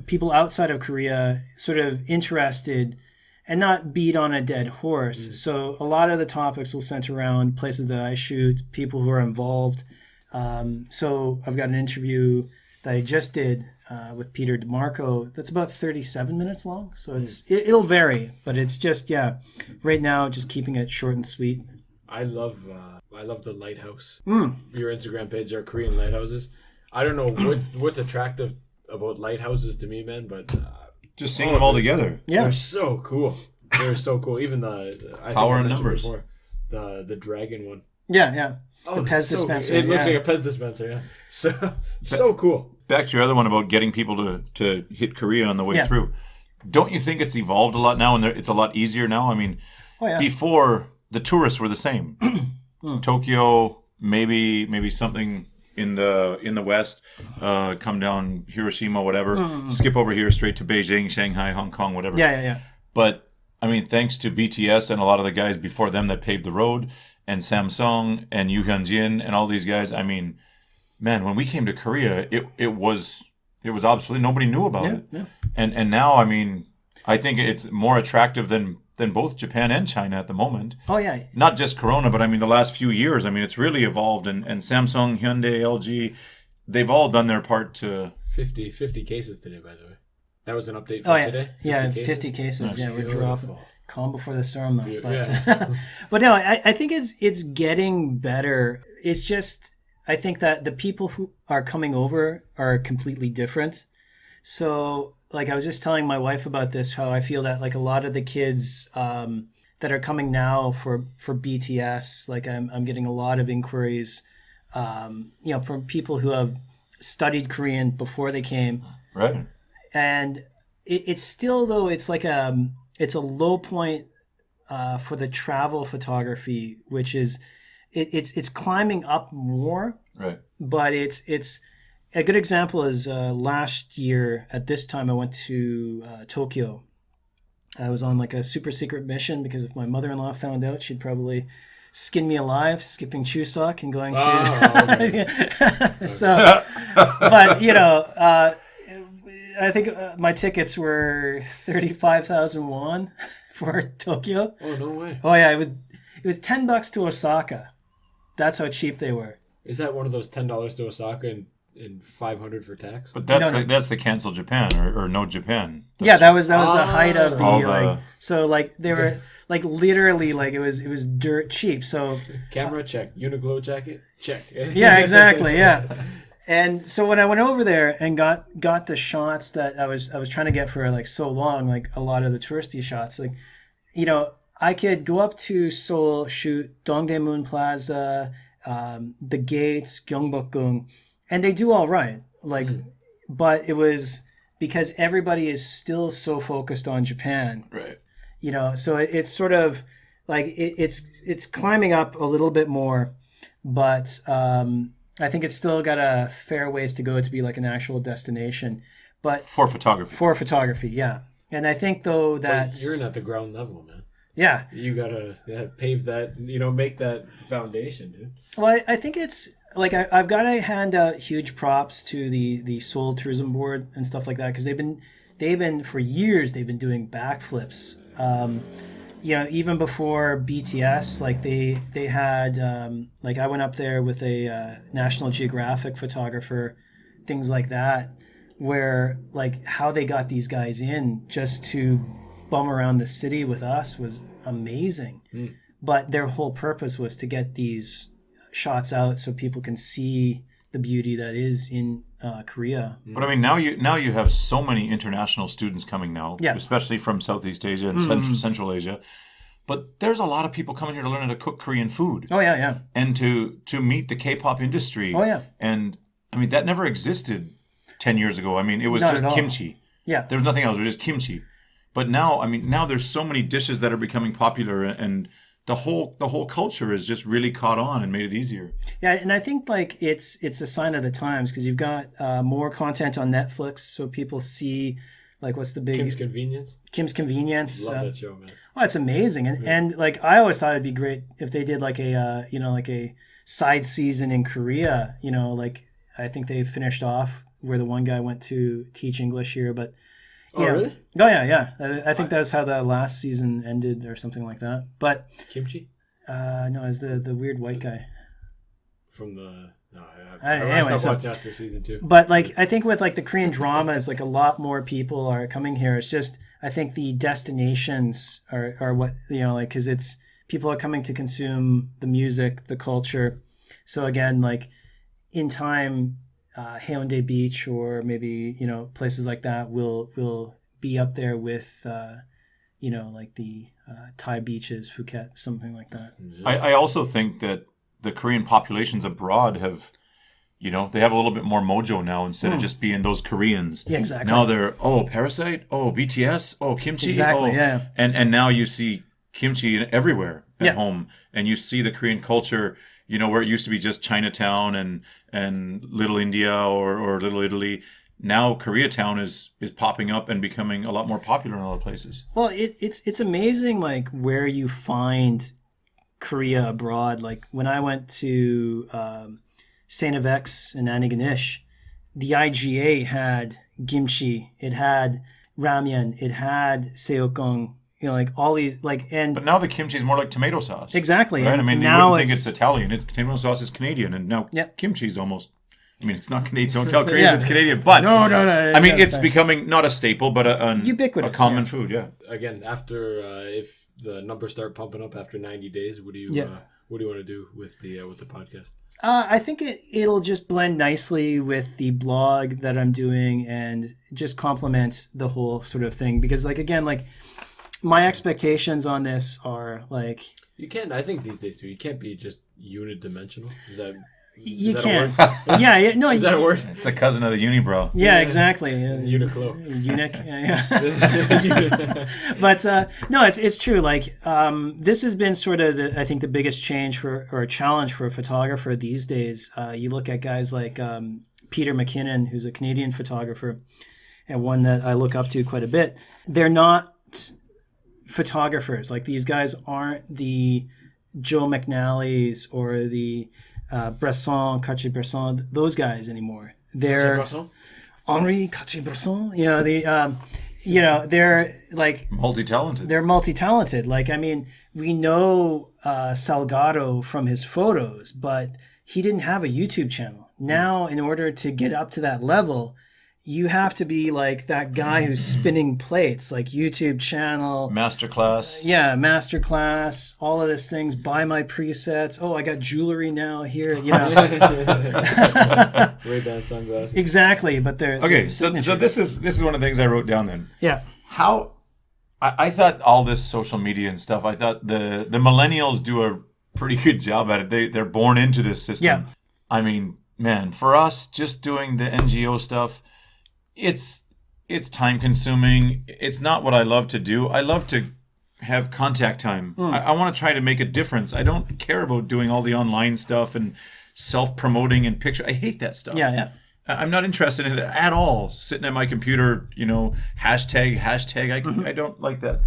people outside of Korea sort of interested and not beat on a dead horse. Mm. So a lot of the topics will center around places that I shoot, people who are involved. So I've got an interview that I just did with Peter DeMarco that's about 37 minutes long. So it'll vary, but it's just, right now just keeping it short and sweet. I love the lighthouse. Your Instagram page are Korean lighthouses. I don't know what's attractive about lighthouses to me, man, but... just seeing them all together. Yeah, they're so cool. They're so cool. Even power in numbers. Before, the dragon one. Yeah. Oh, the Pez dispenser. It looks like a Pez dispenser. Yeah. So cool. Back to your other one about getting people to hit Korea on the way through. Don't you think it's evolved a lot now, and it's a lot easier now? I mean, before the tourists were the same. Tokyo, maybe something. In the west, come down Hiroshima, whatever, skip over here straight to Beijing, Shanghai, Hong Kong, whatever. Yeah. But I mean, thanks to BTS and a lot of the guys before them that paved the road, and Samsung and Yoo Hyun Jin and all these guys. I mean, man, when we came to Korea, it was It was obsolete. Nobody knew about it. Yeah. And now, I mean, I think it's more attractive than both Japan and China at the moment. Oh yeah. Not just Corona, but I mean the last few years. I mean, it's really evolved, and Samsung, Hyundai, LG, they've all done their part to. 50 cases today, by the way. That was an update for today. 50 cases. Yeah, we're dropping. Calm before the storm, though. But, Yeah. but no, I think it's getting better. It's just I think that the people who are coming over are completely different. So, like, I was just telling my wife about this, how I feel that, like, a lot of the kids that are coming now for BTS, like, I'm getting a lot of inquiries, from people who have studied Korean before they came. Right. And it's still, though, it's like it's a low point for the travel photography, which is it's climbing up more. Right. But it's a good example is last year at this time I went to Tokyo. I was on like a super secret mission because if my mother-in-law found out, she'd probably skin me alive, skipping Chuseok and going to. Okay. So, but I think my tickets were 35,000 won for Tokyo. Oh, no way. Oh yeah, it was $10 to Osaka. That's how cheap they were. Is that one of those $10 to Osaka and $500 for tax? But that's No. that's the cancel Japan or no Japan. Yeah, that was the height of the All the- like. So like they were like literally like it was dirt cheap. So Camera check. Uniqlo jacket check. yeah, exactly. Yeah. And so when I went over there and got the shots that I was trying to get for like so long, like a lot of the touristy shots, like, I could go up to Seoul, shoot Dongdaemun Plaza, the gates, Gyeongbokgung, and they do all right. Like, but it was because everybody is still so focused on Japan. Right. So it's sort of like it's climbing up a little bit more, but I think it's still got a fair ways to go to be like an actual destination. But For photography. yeah. And I think though that You're not at the ground level, man. yeah. You gotta pave that, make that foundation, dude. Well, I think it's like I've got to hand out huge props to the Seoul Tourism Board and stuff like that because they've been for years they've been doing backflips. Even before BTS, like they had like I went up there with a National Geographic photographer, things like that, where like how they got these guys in just to bum around the city with us was amazing. But their whole purpose was to get these shots out so people can see the beauty that is in Korea. But I mean, now you have so many international students coming now, Yeah. especially from Southeast Asia and Central Asia. But there's a lot of people coming here to learn how to cook Korean food. Oh yeah. And to meet the K-pop industry. Oh yeah. And I mean, that never existed 10 years ago. I mean, it was Not just at all. kimchi. Yeah. There was nothing else. It was just kimchi. But now, I mean, now there's so many dishes that are becoming popular, and the whole culture is just really caught on and made it easier. Yeah, and I think like it's a sign of the times because you've got more content on Netflix, so people see like what's the big Kim's Convenience. Kim's Convenience. Love that show, man. Oh, it's amazing, and like I always thought it'd be great if they did like a like a side season in Korea. Like I think they finished off where the one guy went to teach English here, but. Really? Oh yeah. I think that's how the last season ended or something like that. But Kimchi? no, it's the weird white guy. From the... No, Anyway, I so- stopped watching after season 2. But like I think with like the Korean dramas, like a lot more people are coming here. It's just I think the destinations are what like because it's people are coming to consume the music, the culture. So again, like in time, Haeundae Beach or maybe places like that will be up there with like the Thai beaches, Phuket, something like that. I also think that the Korean populations abroad have, they have a little bit more mojo now instead of just being those Koreans. Yeah, exactly. Now they're, Parasite, BTS, kimchi. Exactly, yeah. And now you see kimchi everywhere at Yeah. home. And you see the Korean culture, where it used to be just Chinatown and Little India or Little Italy. Now Koreatown is popping up and becoming a lot more popular in other places. Well, it's amazing like where you find Korea abroad. Like when I went to Saint F X in Antigonish, the IGA had kimchi, it had ramyun, it had seokgong, you know, like all these, like, and But now the kimchi is more like tomato sauce. exactly. Right? And I mean, you now wouldn't think it's Italian. Tomato sauce is Canadian, and now Yep. kimchi is almost. I mean, it's not Canadian. Don't tell Koreans it's Canadian, but no. I mean, it's becoming not a staple, but a Ubiquitous, common yeah. food. Yeah. Again, after if the numbers start pumping up after 90 days, what do you want to do with the podcast? I think it'll just blend nicely with the blog that I'm doing and just complements the whole sort of thing. Because, like, again, like, my expectations on this are, like... You can't, I think these days, too, you can't be just unidimensional. Is that... You Is can't. that a word? Yeah, no. Is that a word? It's a cousin of the unibrow. Yeah, exactly. Uniqlo. Eunuch. Yeah. But no, it's true. Like this has been sort of I think the biggest change or a challenge for a photographer these days. You look at guys like Peter McKinnon, who's a Canadian photographer, and one that I look up to quite a bit. They're not photographers. Like these guys aren't the Joe McNally's or the Cartier-Bresson, those guys anymore. They're Henri Cartier-Bresson. You know, they're like Multi-talented. They're multi-talented. Like, I mean, we know Salgado from his photos, but he didn't have a YouTube channel. Now, in order to get up to that level, you have to be like that guy who's spinning plates, like YouTube channel. Masterclass. Yeah, masterclass, all of these things. Buy my presets. Oh, I got jewelry now here. You know. Ray-Ban sunglasses. Exactly, but they're Okay, so this is one of the things I wrote down then. Yeah. How I thought all this social media and stuff, I thought the millennials do a pretty good job at it. They're born into this system. Yeah. I mean, man, for us just doing the NGO stuff, it's time consuming. It's not what I love to do. I love to have contact time. I want to try to make a difference. I don't care about doing all the online stuff and self-promoting and picture. I hate that stuff. Yeah. I'm not interested in it at all. Sitting at my computer, you know, hashtag. I don't like that.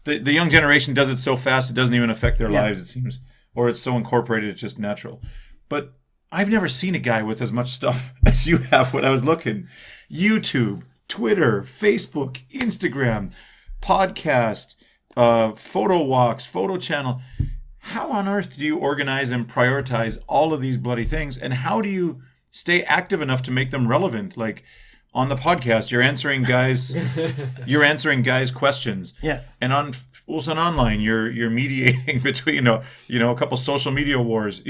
The young generation does it so fast it doesn't even affect their lives, it seems. Or it's so incorporated, it's just natural. But I've never seen a guy with as much stuff as you have when I was looking. YouTube, Twitter, Facebook, Instagram, podcast, photo walks, photo channel. How on earth do you organize and prioritize all of these bloody things? And how do you stay active enough to make them relevant? Like on the podcast, you're answering guys' questions. Yeah. And on Ulsan Online, you're mediating between a couple social media wars.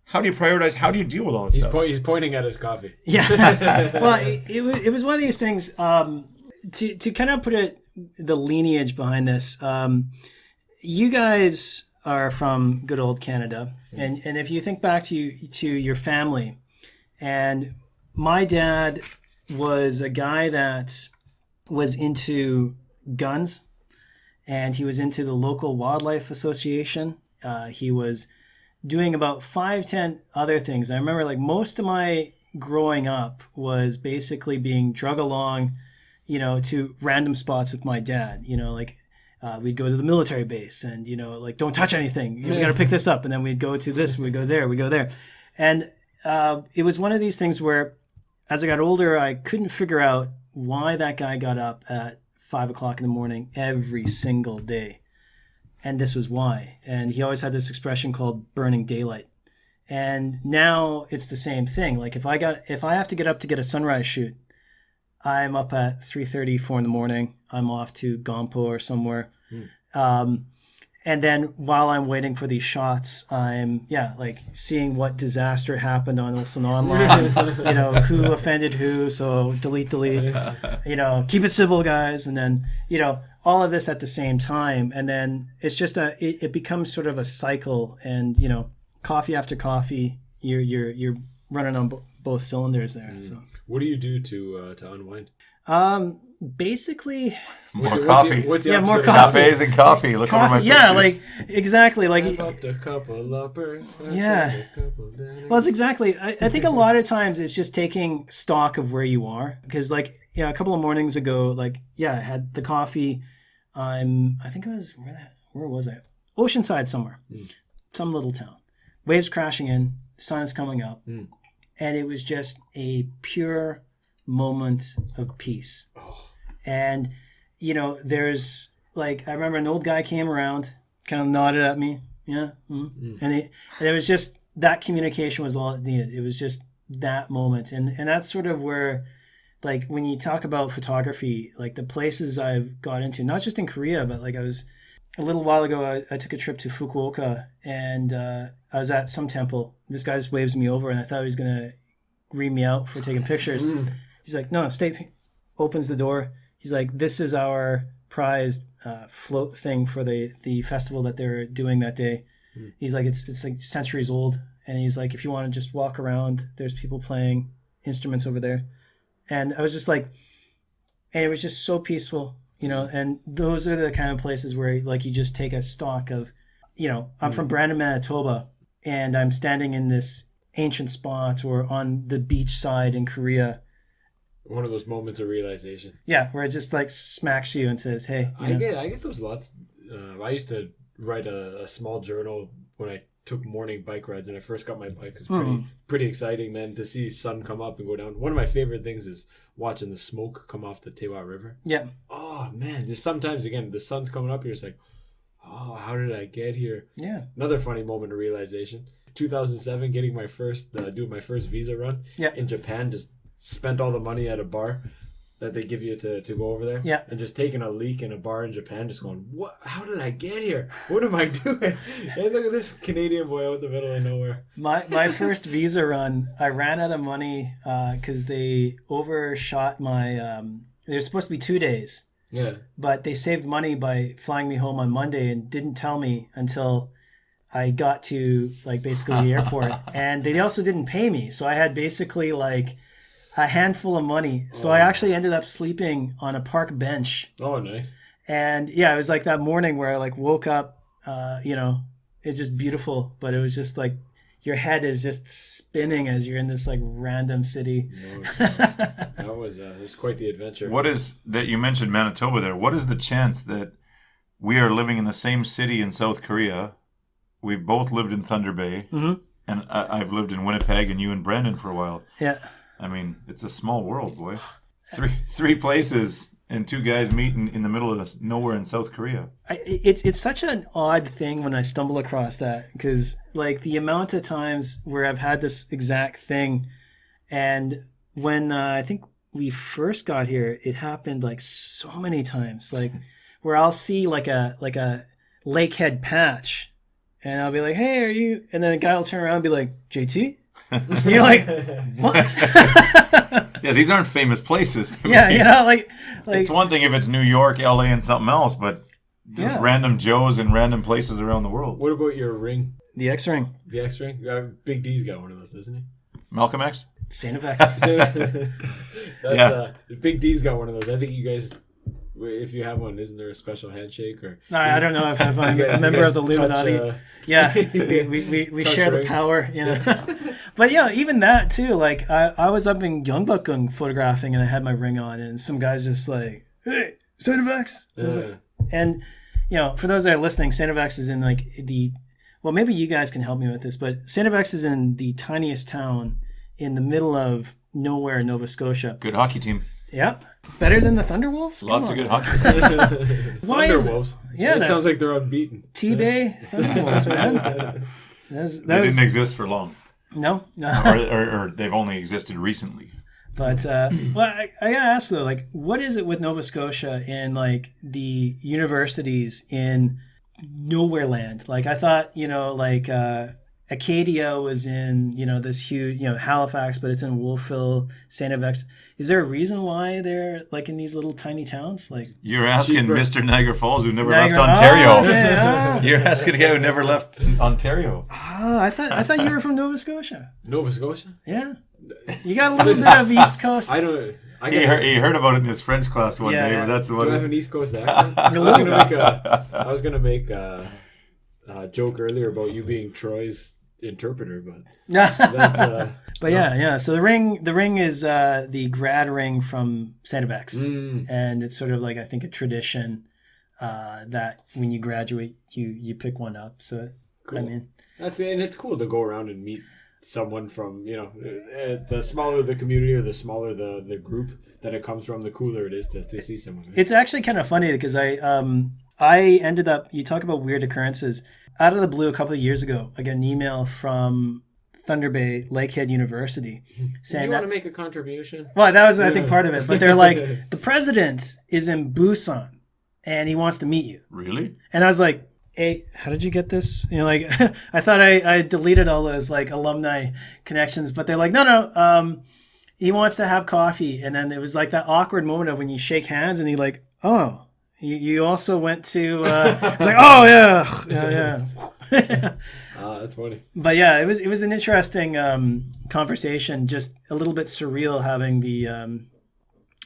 How do you prioritize? How do you deal with all that stuff? He's pointing at his coffee. Yeah. Well, it was one of these things. To kind of put the lineage behind this. You guys are from good old Canada, and if you think back to your family, and my dad was a guy that was into guns, and he was into the local wildlife association. He was doing about 5-10 other things. I remember like most of my growing up was basically being drug along, you know, to random spots with my dad. You know, like we'd go to the military base and, you know, like don't touch anything. We got to pick this up. And then we'd go to this, we go there. And it was one of these things where as I got older, I couldn't figure out why that guy got up at 5 o'clock in the morning every single day. And this was why. And he always had this expression called burning daylight. And now it's the same thing. Like if I have to get up to get a sunrise shoot, I'm up at 3:30, 4 in the morning. I'm off to Gompo or somewhere. And then while I'm waiting for these shots, I'm like seeing what disaster happened on Ulsan Online, you know, who offended who, so delete, you know, keep it civil, guys, and then, you know, all of this at the same time, and then it's just it becomes sort of a cycle, and you know, coffee after coffee, you're running on both cylinders there. So what do you do to unwind? Basically, more coffee. More coffee. Cafes and coffee. Look over my pictures. Yeah, like exactly. Like I popped a couple uppers. Yeah. Well, it's exactly. I think a lot of times it's just taking stock of where you are, because like a couple of mornings ago, like I had the coffee. I think it was where was I? Oceanside somewhere, some little town. Waves crashing in, sun's coming up. and it was just a pure moment of peace. And there's like, I remember an old guy came around, kind of nodded at me, and it was just that communication was all it needed. It was just that moment, and that's sort of where, like, when you talk about photography, like the places I've got into, not just in Korea, but like I was a little while ago, I took a trip to Fukuoka, and I was at some temple. This guy just waves me over, and I thought he was gonna read me out for taking pictures. He's like, no, stay. Opens the door. He's like, this is our prized float thing for the festival that they're doing that day. He's like, it's like centuries old, and he's like, if you want to just walk around, there's people playing instruments over there. And I was just like, and it was just so peaceful, and those are the kind of places where, like, you just take a stock of, I'm from Brandon, Manitoba, and I'm standing in this ancient spot or on the beach side in Korea. One of those moments of realization. Yeah, where it just like smacks you and says, hey. I get those lots. I used to write a small journal when I took morning bike rides, and I first got my bike. It was pretty exciting, man, to see sun come up and go down. One of my favorite things is watching the smoke come off the Teale River. Yeah. Oh, man. Just sometimes, again, the sun's coming up, you're just like, oh, how did I get here? Yeah. Another funny moment of realization. 2007, getting my first, doing my first visa run in Japan, just spent all the money at a bar that they give you to go over there. Yeah. And just taking a leak in a bar in Japan, just going, what? How did I get here? What am I doing? Hey, look at this Canadian boy out in the middle of nowhere. My first visa run, I ran out of money because they overshot my, they were supposed to be 2 days. Yeah. But they saved money by flying me home on Monday and didn't tell me until I got to, like, basically the airport. And they also didn't pay me. So I had basically like a handful of money. So I actually ended up sleeping on a park bench. Oh, nice. And yeah, it was like that morning where I like woke up, it's just beautiful, but it was just like your head is just spinning as you're in this like random city. That was quite the adventure. What is that you mentioned Manitoba there? What is the chance that we are living in the same city in South Korea? We've both lived in Thunder Bay, and I've lived in Winnipeg, and you in Brandon for a while. Yeah. I mean, it's a small world, boy. Three places and two guys meeting in the middle of nowhere in South Korea. It's such an odd thing when I stumble across that, because like the amount of times where I've had this exact thing, and when I think we first got here, it happened like so many times, like where I'll see like a lakehead patch, and I'll be like, "Hey, are you?" And then a guy will turn around and be like, "JT." And you're like, what? Yeah, these aren't famous places. Like it's one thing if it's New York, LA, and something else, but just random Joes in random places around the world. What about your ring? The X-ring. The X-ring? Big D's got one of those, doesn't he? Malcolm X? Saint of X. Big D's got one of those. I think you guys, if you have one, isn't there a special handshake? Or I don't know if I'm a member of the Illuminati. We share the power, But even that too. Like I was up in Gyeongbokgung photographing, and I had my ring on, and some guys just like, "Hey, Saint of X." And for those that are listening, Saint of X is in like well, maybe you guys can help me with this, but Saint of X is in the tiniest town in the middle of nowhere in Nova Scotia. Good hockey team. Yep. Better than the Thunderwolves? Lots of good hockey. Thunderwolves. Yeah, it sounds like they're unbeaten. T-Bay Thunderwolves, man. They didn't exist for long. No. or they've only existed recently. But I gotta ask though, like, what is it with Nova Scotia and like the universities in nowhere land? Like, I thought, Acadia was in, this huge, Halifax, but it's in Wolfville, Saint of X. Is there a reason why they're like in these little tiny towns? Like, you're asking Mr. Niagara Falls who never left Ontario. Oh, okay, You're asking a guy who never left Ontario. I thought you were from Nova Scotia. Nova Scotia? Yeah. You got a little bit of East Coast. I don't. He heard about it in his French class one day, but that's what. Do I have an East Coast accent? I was gonna make a joke earlier about you being Troy's interpreter, but that's. But yeah. So the ring is the grad ring from Saint of X, and it's sort of like, I think, a tradition that when you graduate, you pick one up. So cool. I mean, that's it, and it's cool to go around and meet someone from, the smaller the community or the smaller the group that it comes from, the cooler it is to see someone. Right? It's actually kind of funny because I ended up, you talk about weird occurrences. Out of the blue, a couple of years ago, I got an email from Thunder Bay Lakehead University saying you want to make a contribution? Well, that was, I think, part of it. But they're like, the president is in Busan and he wants to meet you. Really? And I was like, hey, how did you get this? I thought I deleted all those like alumni connections, but they're like, no, he wants to have coffee. And then it was like that awkward moment of when you shake hands and he like, oh, you also went to, it's like, oh yeah. That's funny. But yeah, it was an interesting conversation, just a little bit surreal having the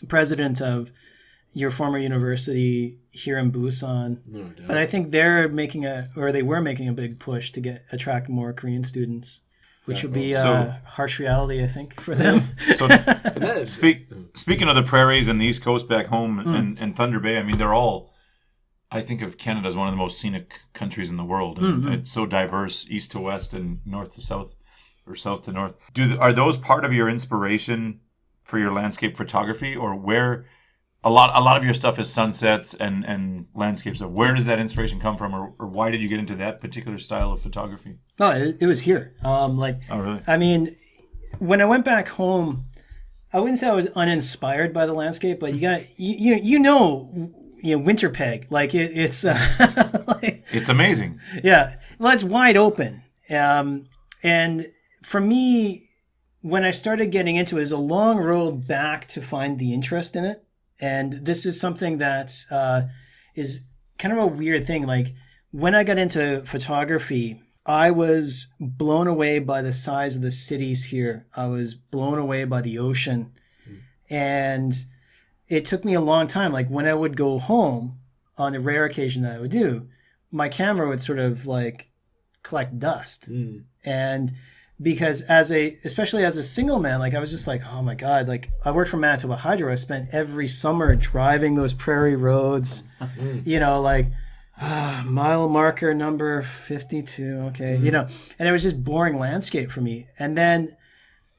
president of your former university here in Busan. No doubt. But I think they were making a big push to attract more Korean students, which would be a harsh reality, I think, for them. So speaking of the prairies and the East Coast back home and Thunder Bay, I mean, they're all, I think of Canada as one of the most scenic countries in the world. And it's so diverse, east to west and north to south, or south to north. Are those part of your inspiration for your landscape photography, or where a lot of your stuff is sunsets and landscapes? Where does that inspiration come from, or why did you get into that particular style of photography? No, it was here. Oh, really? I mean, when I went back home, I wouldn't say I was uninspired by the landscape, but you got winter peg, like it's like, it's amazing. Yeah, well, it's wide open, and for me, when I started getting into it, it was a long road back to find the interest in it. And this is something that is kind of a weird thing. Like when I got into photography, I was blown away by the size of the cities here. I was blown away by the ocean. And it took me a long time. Like when I would go home on a rare occasion that I would do, my camera would sort of like collect dust. And because especially as a single man, like I was just like, oh my God, like I worked for Manitoba Hydro. I spent every summer driving those prairie roads, like mile marker number 52. Okay. And it was just boring landscape for me. And then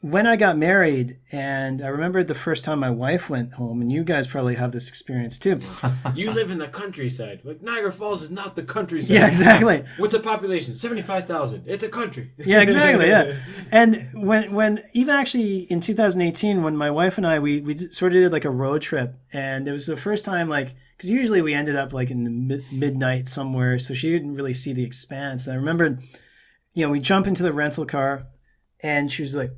when I got married, and I remember the first time my wife went home, and you guys probably have this experience too. You live in the countryside. Like Niagara Falls is not the countryside. Yeah, exactly. What's the population? 75,000. It's a country. Yeah, exactly. Yeah. And when even actually in 2018, when my wife and I, we sort of did like a road trip, and it was the first time, like, because usually we ended up like in the midnight somewhere, so she didn't really see the expanse. And I remember, we jump into the rental car, and she was like,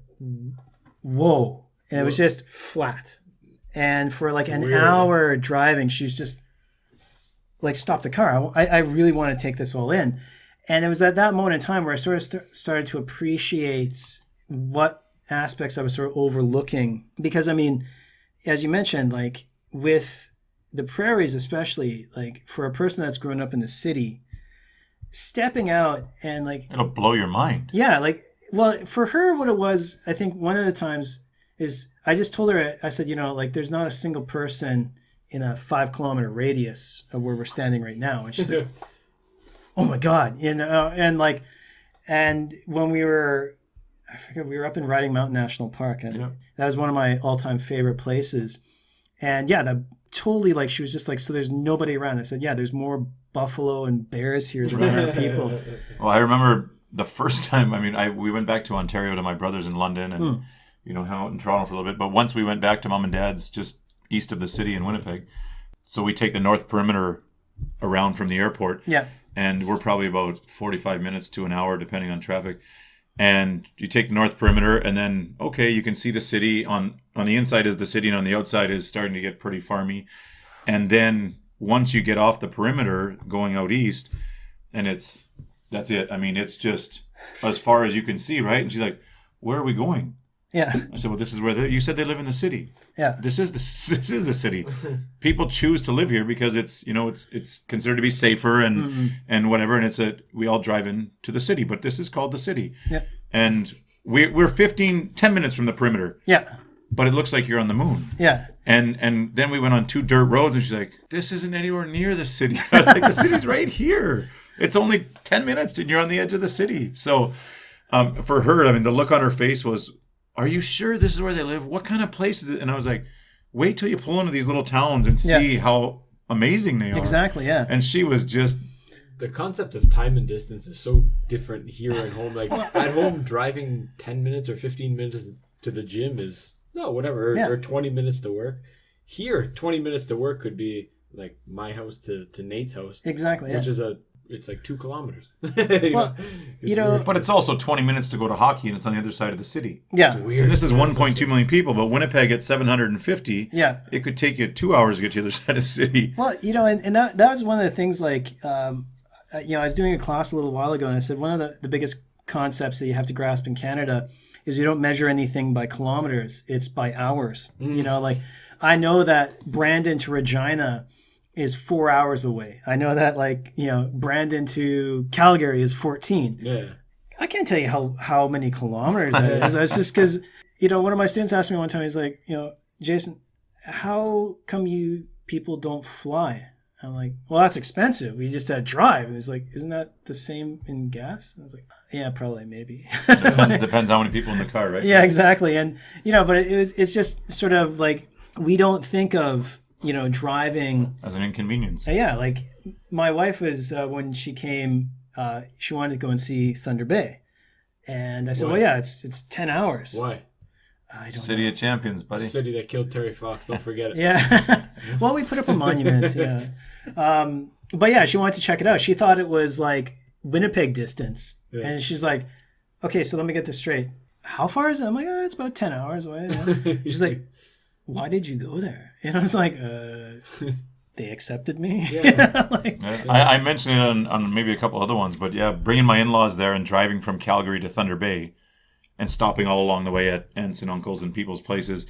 whoa. And it was just flat. And for like an hour driving, she's just like, stop the car. I really want to take this all in. And it was at that moment in time where I sort of started to appreciate what aspects I was sort of overlooking. Because, I mean, as you mentioned, like with the prairies especially, like for a person that's grown up in the city, stepping out and like... It'll blow your mind. Yeah, like... Well, for her, what it was, I think one of the times is I just told her, I said, like there's not a single person in a 5-kilometer radius of where we're standing right now. And she said, oh my God. And when we were up in Riding Mountain National Park, and that was one of my all-time favorite places. And yeah, that totally, like, she was just like, so there's nobody around. I said, yeah, there's more buffalo and bears here than there are people. Well, I remember the first time, we went back to Ontario to my brothers in London and, hung out in Toronto for a little bit. But once we went back to Mom and Dad's just east of the city in Winnipeg. So we take the North Perimeter around from the airport. Yeah. And we're probably about 45 minutes to an hour, depending on traffic. And you take the North Perimeter and then, you can see the city. On the inside is the city and on the outside is starting to get pretty farmy. And then once you get off the perimeter going out east, and that's it. It's just as far as you can see, right? And she's like, where are we going? Yeah. I said, well, this is where you said they live in the city. Yeah. This is the city. People choose to live here because it's considered to be safer and whatever. And we all drive into the city, but this is called the city. Yeah. And we're 10 minutes from the perimeter. Yeah. But it looks like you're on the moon. Yeah. And then we went on 2 dirt roads and she's like, this isn't anywhere near the city. I was like, the city's right here. It's only 10 minutes and you're on the edge of the city. So For her, I mean, the look on her face was, "Are you sure this is where they live? What kind of place is it?" And I was like, "Wait till you pull into these little towns and see how amazing they are." Exactly, yeah. And she was just... The concept of time and distance is so different here at home. Like at home, driving 10 minutes or 15 minutes to the gym is or 20 minutes to work. Here, 20 minutes to work could be like my house to Nate's house. Exactly, which is it's like 2 kilometers. But it's also 20 minutes to go to hockey, and it's on the other side of the city. Yeah. It's weird. And this is 1.2 million people, but Winnipeg at 750, it could take you 2 hours to get to the other side of the city. Well, and that was one of the things, like, I was doing a class a little while ago, and I said one of the biggest concepts that you have to grasp in Canada is you don't measure anything by kilometers, it's by hours. Like, I know that Brandon to Regina is 4 hours away. I know that, like, Brandon to Calgary is 14. Yeah. I can't tell you how many kilometers that is. It's just because, one of my students asked me one time, he's like, Jason, how come you people don't fly? I'm like, well, that's expensive. We just had to drive. And he's like, isn't that the same in gas? And I was like, yeah, probably, maybe. Depends how many people in the car, right? Yeah, exactly. And, but it's just sort of like, we don't think of, driving as an inconvenience. Yeah, like my wife was, when she came, she wanted to go and see Thunder Bay. And I said, Why? well, yeah, it's 10 hours. Why? I don't City know. of Champions, buddy. City that killed Terry Fox. Don't forget it. Yeah. Well, we put up a monument. Yeah. But yeah, she wanted to check it out. She thought it was like Winnipeg distance. Yeah. And she's like, okay, so let me get this straight. How far is it? I'm like, it's about 10 hours away. She's like, why did you go there? And I was like, they accepted me. Yeah. I mentioned it on maybe a couple other ones, but yeah, bringing my in-laws there and driving from Calgary to Thunder Bay and stopping all along the way at aunts and uncles and people's places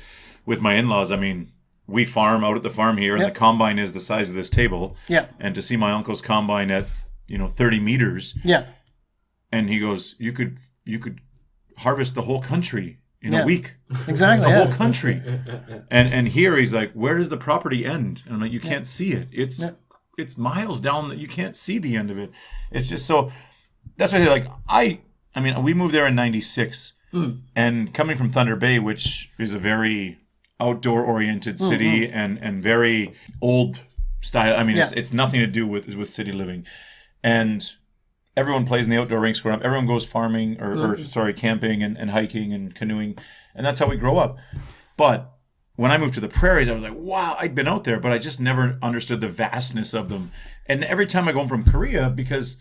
with my in-laws. I mean, we farm out at the farm here, and the combine is the size of this table. Yeah. And to see my uncle's combine at 30 meters. Yeah. And he goes, you could harvest the whole country in a week. Exactly. The whole country. And here he's like, where does the property end? And I'm like, you can't see it. It's miles down that you can't see the end of it. It's just so. That's why I say, like, I mean, we moved there in '96. And coming from Thunder Bay, which is a very outdoor-oriented city and very old style. I mean, it's nothing to do with city living. And everyone plays in the outdoor rinks growing up. Everyone goes farming or camping and hiking and canoeing. And that's how we grow up. But when I moved to the prairies, I was like, wow, I'd been out there, but I just never understood the vastness of them. And every time I go home from Korea, because,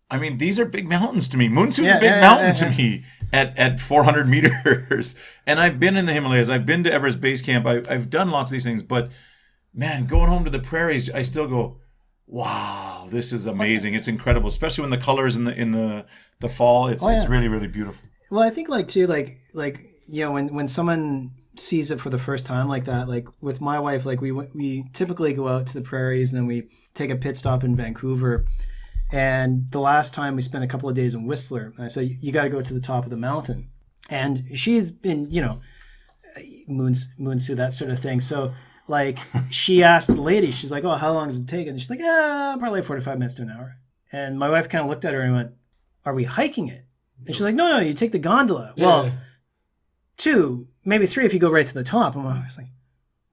I mean, these are big mountains to me. Munsu's a big mountain to me. At 400 meters. And I've been in the Himalayas. I've been to Everest Base Camp. I've done lots of these things. But, man, going home to the prairies, I still go, wow, this is amazing. It's incredible, especially when the colors in the fall. It's really, really beautiful. Well, I think, like, too, like when someone sees it for the first time like that, like with my wife, like we typically go out to the prairies and then we take a pit stop in Vancouver. And the last time we spent a couple of days in Whistler, and I said, you got to go to the top of the mountain. And she's been, Munsu, that sort of thing. So, like, she asked the lady, she's like, oh, how long does it take? And she's like, probably 45 minutes to an hour. And my wife kind of looked at her and went, are we hiking it? And she's like, no, you take the gondola. Yeah. Well, 2, maybe 3 if you go right to the top. And I was like,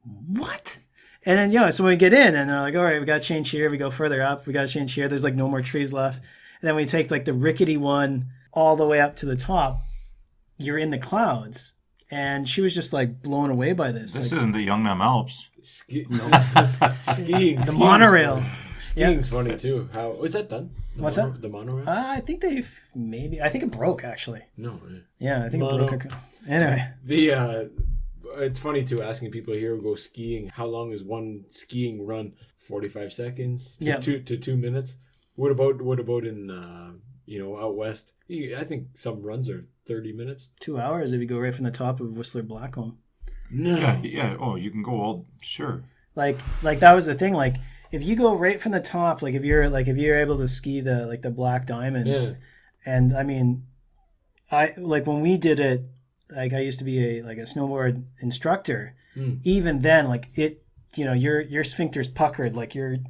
what? And then, so when we get in and they're like, all right, we got to change here. We go further up. We got to change here. There's like no more trees left. And then we take like the rickety one all the way up to the top. You're in the clouds. And she was just like blown away by this. This isn't the Yeongnam Alps. Skiing. The monorail. Skiing's funny too. How is that done? What's that? The monorail? I think I think it broke actually. No. Yeah, I think it broke. Anyway. It's funny too, asking people here who go skiing, how long is one skiing run? 45 seconds to 2 minutes. What about in out west? I think some runs are 30 minutes. 2 hours if you go right from the top of Whistler Blackcomb. No. Yeah. Oh, you can go all sure. Like that was the thing. Like if you go right from the top, like if you're able to ski the Black Diamond, and I mean, I like when we did it. Like I used to be a snowboard instructor. Even then, like it, your sphincter's puckered. Like it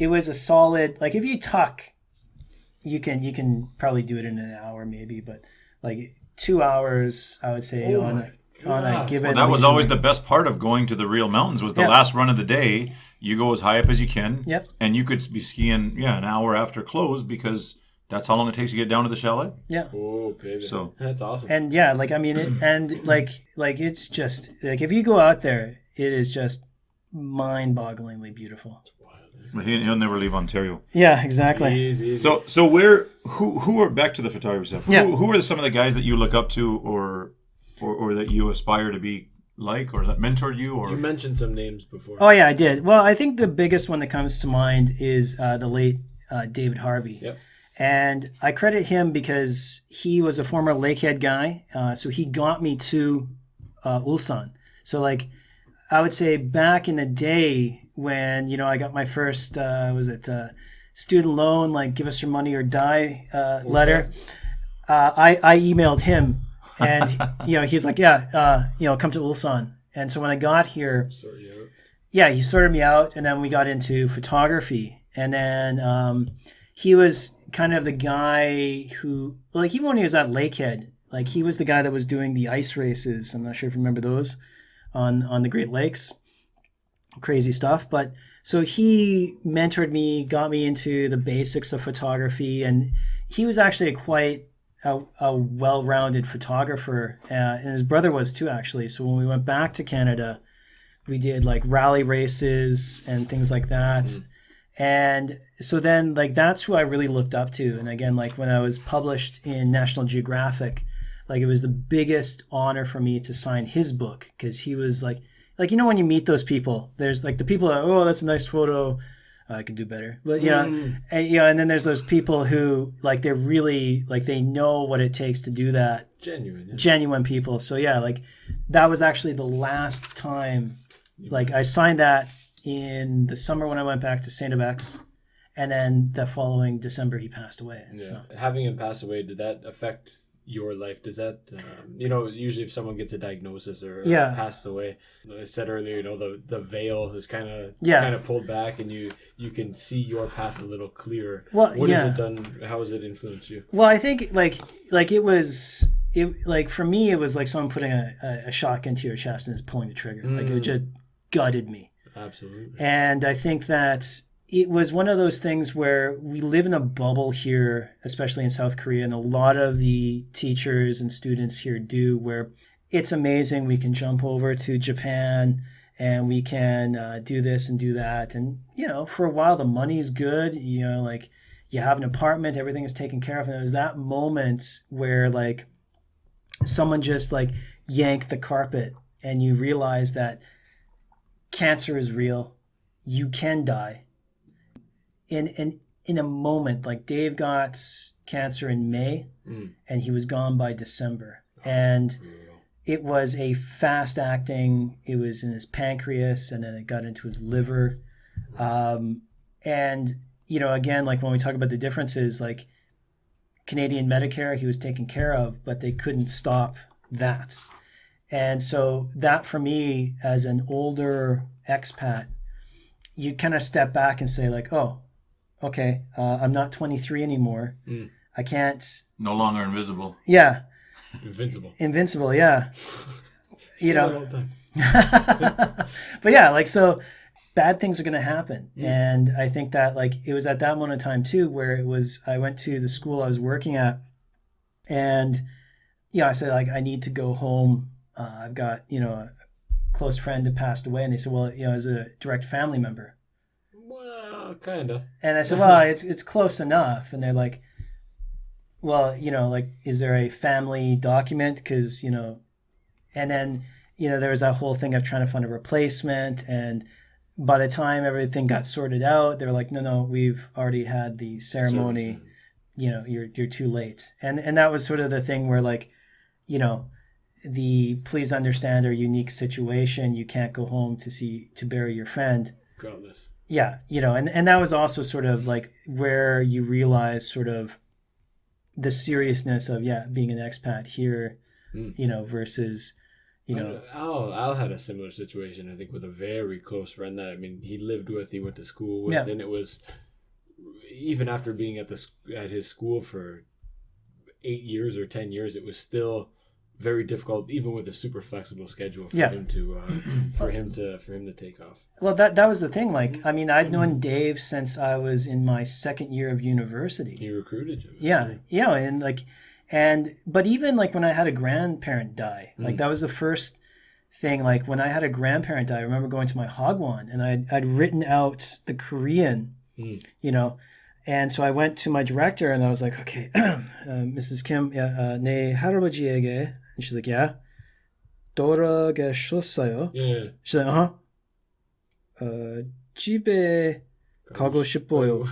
was a solid. Like if you tuck, you can probably do it in an hour maybe, but like 2 hours, I would say on a given. Well, that was always the best part of going to the real mountains was the last run of the day. You go as high up as you can, and you could be skiing an hour after close because that's how long it takes to get down to the chalet. Yeah. Oh, baby. So that's awesome. And like I mean, it's just like if you go out there, it is just mind-bogglingly beautiful. He'll never leave Ontario. Yeah, exactly. Easy. So who are back to the photography stuff? Yeah. Who are some of the guys that you look up to or that you aspire to be like or that mentored you? Or You mentioned some names before. Oh yeah, I did. Well, I think the biggest one that comes to mind is the late David Harvey. Yep. And I credit him because he was a former Lakehead guy, so he got me to Ulsan. So like, I would say back in the day when I got my first student loan, like give us your money or die letter, I emailed him, and he's like, come to Ulsan. And so when I got here, he sorted me out, and then we got into photography, and then he was kind of the guy who, like, even when he was at Lakehead, like he was the guy that was doing the ice races. I'm not sure if you remember those on the Great Lakes. Crazy stuff. But so he mentored me, got me into the basics of photography, and he was actually quite a well-rounded photographer, and his brother was too, actually. So when we went back to Canada, we did like rally races and things like that. And so then, like, that's who I really looked up to. And again, like when I was published in National Geographic, like it was the biggest honor for me to sign his book, because he was like when you meet those people, there's like the people that, oh, that's a nice photo, I could do better, but and then there's those people who like they're really like they know what it takes to do that. Genuine people. So yeah, like that was actually the last time, like I signed that in the summer when I went back to St. X, and then the following December he passed away. Yeah. So Having him pass away, did that affect your life? Does that usually if someone gets a diagnosis or passed away, I said earlier, the veil is kind of pulled back, and you can see your path a little clearer. What has it done? How has it influenced you? Well, I think like for me it was like someone putting a shotgun to your chest and is pulling the trigger. Like it just gutted me. Absolutely. And I think that it was one of those things where we live in a bubble here, especially in South Korea, and a lot of the teachers and students here do, where it's amazing. We can jump over to Japan and we can do this and do that. And, for a while the money's good, like you have an apartment, everything is taken care of. And it was that moment where like someone just like yanked the carpet and you realize that cancer is real. You can die. In a moment, like Dave got cancer in May and he was gone by December. And it was a fast acting, it was in his pancreas and then it got into his liver. And, again, like when we talk about the differences, like Canadian Medicare, he was taken care of, but they couldn't stop that. And so that for me, as an older expat, you kind of step back and say like, oh, okay, I'm not 23 anymore. I can't. No longer invisible. Yeah. Invincible, yeah. But yeah, like, so bad things are going to happen. And I think that like, it was at that moment in time too, where I went to the school I was working at and I said like, I need to go home. I've got, a close friend that passed away. And they said, well, as a direct family member. Well, kind of. And I said, well, it's close enough. And they're like, well, like, is there a family document? Because, and then, there was that whole thing of trying to find a replacement. And by the time everything got sorted out, they were like, no, we've already had the ceremony. You're too late. And that was sort of the thing where like, the please understand our unique situation. You can't go home to bury your friend. Godless. Yeah, and that was also sort of like where you realize sort of the seriousness of being an expat here, versus Al had a similar situation, I think, with a very close friend that he lived with, he went to school with, and it was even after being at his school for 8 years or 10 years, it was still very difficult, even with a super flexible schedule for him to take off. Well, that was the thing. Like, I mean, I'd known Dave since I was in my second year of university. He recruited you. Yeah, but even like when I had a grandparent die, like that was the first thing. Like when I had a grandparent die, I remember going to my Hagwon and I'd written out the Korean, and so I went to my director and I was like, okay, Mrs. Kim, 네 할아버지에게. And she's like, yeah. 돌아가셨어요. Yeah. She's like, 집에 가고 싶어요.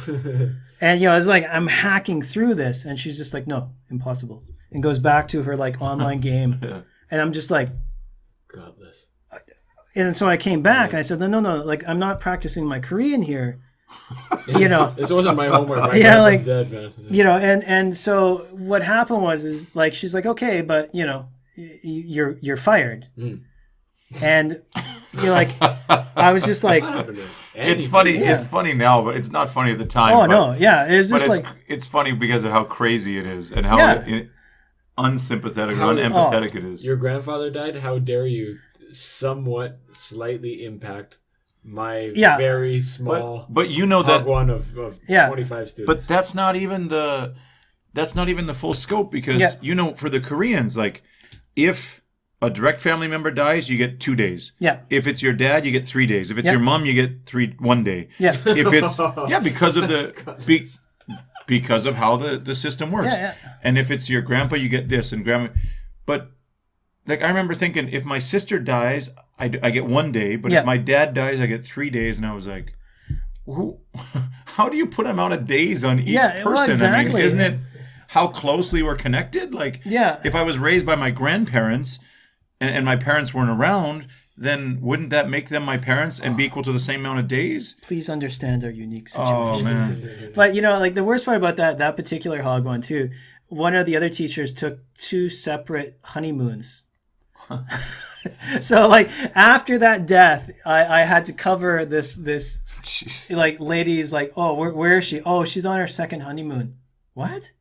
And I was like, I'm hacking through this, and she's just like, no, impossible, and goes back to her like online game. And I'm just like, godless. And so I came back and I said, no, like I'm not practicing my Korean here. This wasn't my homework. My like dead, man. And so what happened is like she's like, okay, but you're fired. And like I was just like, it's funny. Yeah. It's funny now, but it's not funny at the time. Oh no, yeah, it was just like it's funny because of how crazy it is and how unsympathetic, unempathetic it is. Your grandfather died. How dare you somewhat slightly impact my very small but that one of 25 students. But that's not even the full scope, because for the Koreans, like if a direct family member dies, you get 2 days. Yeah. If it's your dad, you get 3 days. If it's your mom, you get 1 day. Yeah. If it's because of how the system works. Yeah. And if it's your grandpa, you get this, and grandma. But like I remember thinking, if my sister dies, I get 1 day. But if my dad dies, I get 3 days. And I was like, how do you put amount of days on each person? Well, exactly. I mean, isn't it how closely we're connected? Like, if I was raised by my grandparents and my parents weren't around, then wouldn't that make them my parents and be equal to the same amount of days? Please understand our unique situation. Oh, man. But, like the worst part about that particular Hagwon too, one of the other teachers took 2 separate honeymoons. So like after that death, I had to cover this Jeez. Like ladies like, oh, where is she? Oh, she's on her second honeymoon. What?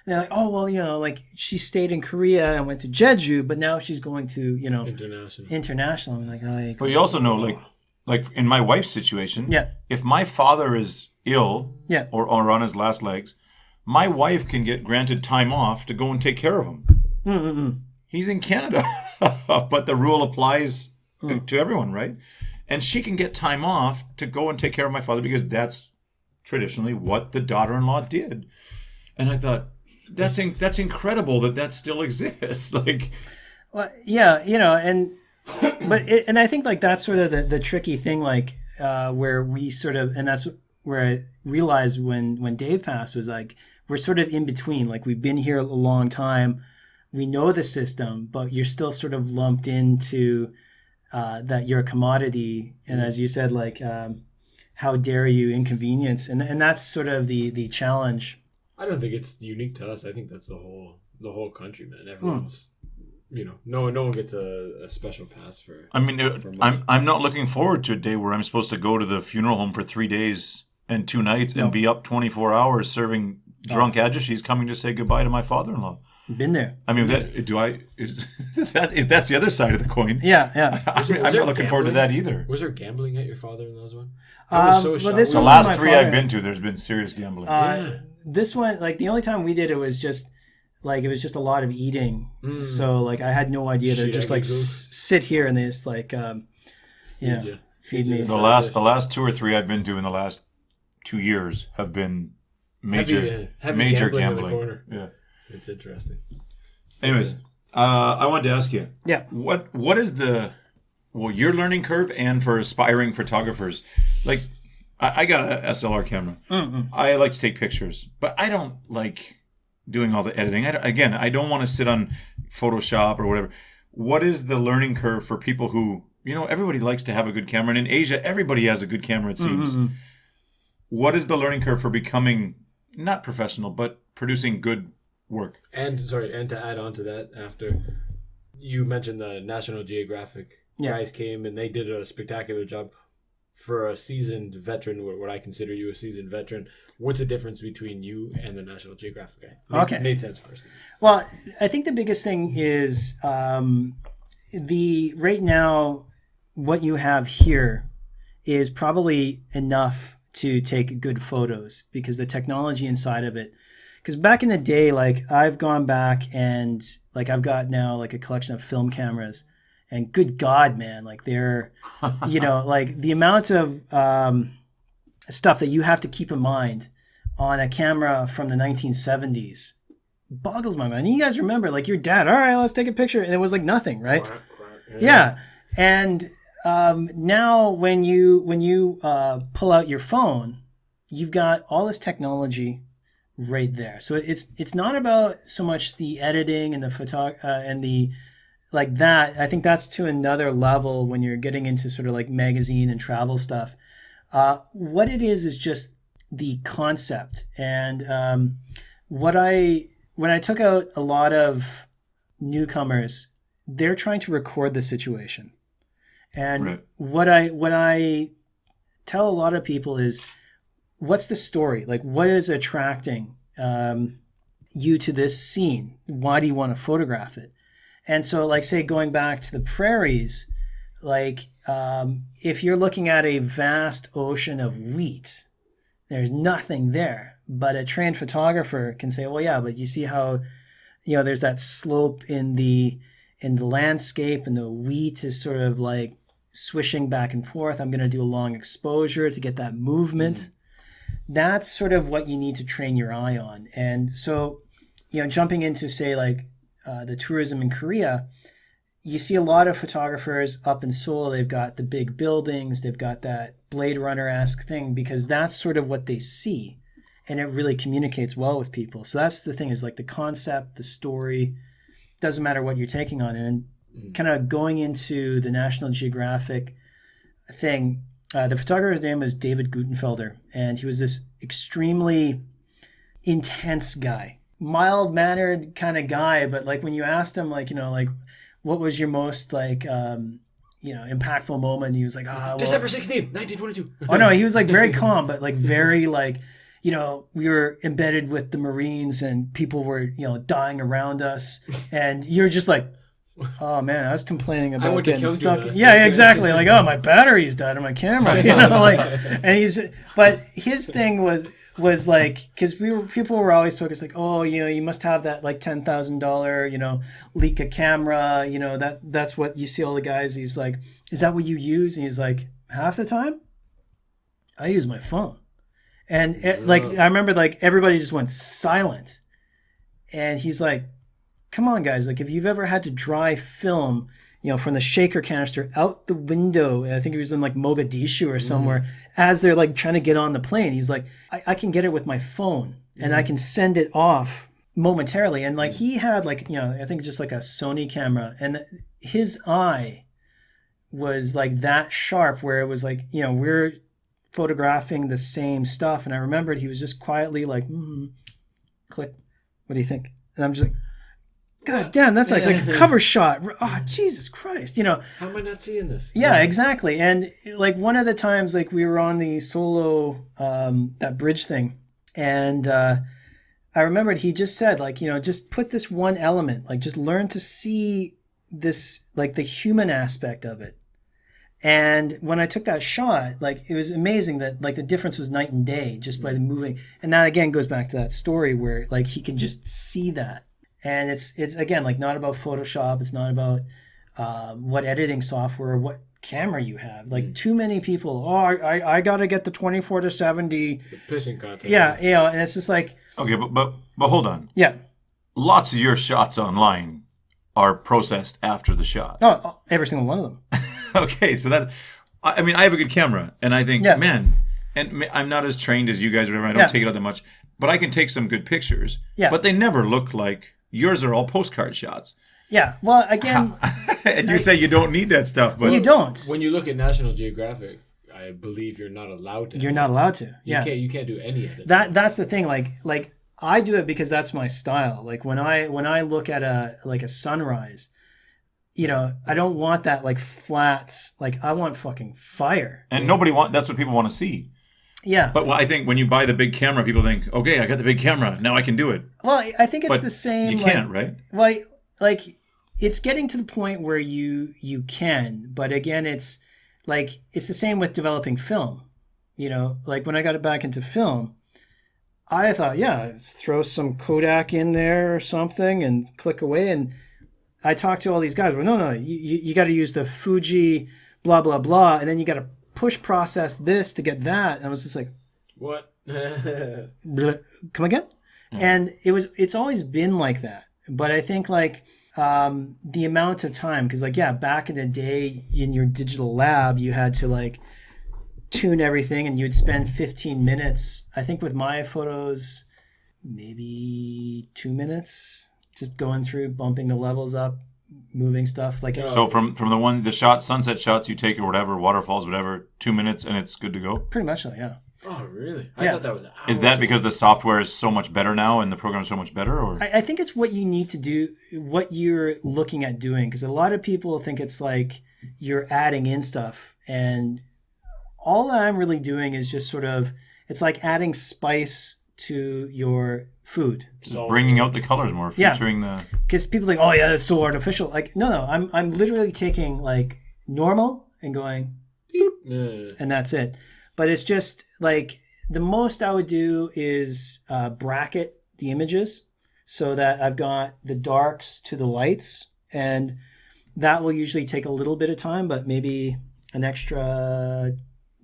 And they're like, oh, well, like she stayed in Korea and went to Jeju, but now she's going to, international. I'm like, but you also know, like in my wife's situation, if my father is ill or on his last legs, my wife can get granted time off to go and take care of him. Mm-mm. He's in Canada, but the rule applies to everyone, right? And she can get time off to go and take care of my father because that's traditionally what the daughter-in-law did. And I thought, that's incredible that still exists. Like, well, and I think like that's sort of the tricky thing, like where we sort of, and that's where I realized when Dave passed was like we're sort of in between. Like we've been here a long time, we know the system, but you're still sort of lumped into that you're a commodity, and as you said, like how dare you inconvenience, and that's sort of the challenge. I don't think it's unique to us. I think that's the whole country, man. Everyone's, no one gets a special pass for. I mean, I'm not looking forward to a day where I'm supposed to go to the funeral home for 3 days and 2 nights and be up 24 hours serving drunk ajushis coming to say goodbye to my father-in-law. Been there. I mean, that's the other side of the coin. Yeah. I'm not looking forward to that either. Was there gambling at your father-in-law's one? The last 3 I've been to, there's been serious gambling. This one, like the only time we did it was just like it was just a lot of eating. So like I had no idea to just like sit here and they just like feed me. The last 2 or 3 I've been to in the last 2 years have been major gambling. In the corner. Yeah. It's interesting. Anyways, I wanted to ask you. Yeah. What is your learning curve, and for aspiring photographers? Like, I got a SLR camera. Mm-hmm. I like to take pictures, but I don't like doing all the editing. I don't want to sit on Photoshop or whatever. What is the learning curve for people who, everybody likes to have a good camera, and in Asia, everybody has a good camera, it seems. Mm-hmm. What is the learning curve for becoming not professional, but producing good work? And to add on to that, after you mentioned the National Geographic guys came and they did a spectacular job. for a seasoned veteran, what I consider you a seasoned veteran, what's the difference between you and the National Geographic guy? Okay. Made sense first. Well, I think the biggest thing is right now, what you have here is probably enough to take good photos because the technology inside of it. Because back in the day, like I've gone back and like I've got now like a collection of film cameras, and good God, man, like they're, like the amount of stuff that you have to keep in mind on a camera from the 1970s boggles my mind. And you guys remember, like your dad, all right, let's take a picture, and it was like nothing, right? Yeah. And now when you pull out your phone, you've got all this technology right there. So it's not about so much the editing and the photo and the like that. I think that's to another level when you're getting into sort of like magazine and travel stuff. What it is just the concept. And when I took out a lot of newcomers, they're trying to record the situation. And Right. what I tell a lot of people is, what's the story? Like, what is attracting you to this scene? Why do you want to photograph it? And so, like, say, going back to the prairies, like, if you're looking at a vast ocean of wheat, there's nothing there. But a trained photographer can say, well, yeah, but you see how, there's that slope in the landscape, and the wheat is sort of like swishing back and forth. I'm going to do a long exposure to get that movement. That's sort of what you need to train your eye on. And so, jumping into, say, like the tourism in Korea, you see a lot of photographers up in Seoul. They've got the big buildings. They've got that Blade Runner-esque thing because that's sort of what they see. And it really communicates well with people. So that's the thing, is like the concept, the story, doesn't matter what you're taking on. And kind of going into the National Geographic thing, the photographer's name was David Gutenfelder, and he was this extremely intense guy, mild-mannered kind of guy. But like when you asked him, like, what was your most like, impactful moment? He was like, December 16th, 1922. Oh no, he was like very calm, but like very like, we were embedded with the Marines and people were, dying around us, and you're just like, oh man, I was complaining about getting stuck. Yeah, exactly. Like, oh, my battery's died on my camera. But his thing was like, because people were always focused like, oh, you must have that like $10,000, Leica camera, that's what you see all the guys. He's like, is that what you use? And he's like, half the time, I use my phone. And I remember like everybody just went silent, and he's like, come on, guys. Like, if you've ever had to dry film, from the shaker canister out the window, I think he was in like Mogadishu or somewhere, as they're like trying to get on the plane, he's like, I can get it with my phone and I can send it off momentarily. And like he had like, I think just like a Sony camera, and his eye was like that sharp where it was like, we're photographing the same stuff. And I remembered he was just quietly like, click, what do you think? And I'm just like, God damn, that's like a cover shot. Oh, Jesus Christ, How am I not seeing this? Yeah, exactly. And like one of the times, like we were on the solo, that bridge thing, and I remembered he just said, like, just put this one element, like just learn to see this, like the human aspect of it. And when I took that shot, like it was amazing that like the difference was night and day just by the moving. And that again goes back to that story where like he can just see that. And it's again, like not about Photoshop. It's not about what editing software, what camera you have. Like too many people, I got to get the 24 to 70. The pissing contest. Yeah, and it's just like. Okay, but hold on. Yeah. Lots of your shots online are processed after the shot. Oh, every single one of them. Okay, so that's, I mean, I have a good camera, and I think, man, and I'm not as trained as you guys or whatever, I don't take it out that much, but I can take some good pictures, but they never look like, yours are all postcard shots. Yeah, well, again... And you say you don't need that stuff, but... You don't. When you look at National Geographic, I believe you're not allowed to. You're not allowed to, yeah. You can't do any of it. That's the thing, like I do it because that's my style. Like when I look at a sunrise, I don't want that like flat, like I want fucking fire. And that's what people want to see. Yeah. But I think when you buy the big camera, people think, okay, I got the big camera, now I can do it. Well, I think it's But the same. You can't, right? Like it's getting to the point where you can, but again, it's the same with developing film. Like when I got back into film, I thought, yeah, throw some Kodak in there or something and click away. And I talked to all these guys. Well, no, you got to use the Fuji, blah blah blah, and then you got to push process this to get that. And I was just like, what? Come again? And it's always been like that. But I think like the amount of time, because like, yeah, back in the day in your digital lab, you had to like tune everything and you'd spend 15 minutes. I think with my photos, maybe 2 minutes, just going through, bumping the levels up, moving stuff like. So from the sunset shots you take or whatever, waterfalls, whatever, 2 minutes and it's good to go? Pretty much so, yeah. Oh, really? I thought that was hours. Is that because the software is so much better now and the program is so much better? Or I think it's what you need to do, what you're looking at doing, because a lot of people think it's like you're adding in stuff, and all that I'm really doing is just sort of, it's like adding spice to your food. Just bringing out the colors more, featuring the... Because people think, oh yeah, that's so artificial. Like, no, I'm literally taking like normal and going, boop, and that's it. But it's just like the most I would do is bracket the images so that I've got the darks to the lights, and that will usually take a little bit of time, but maybe an extra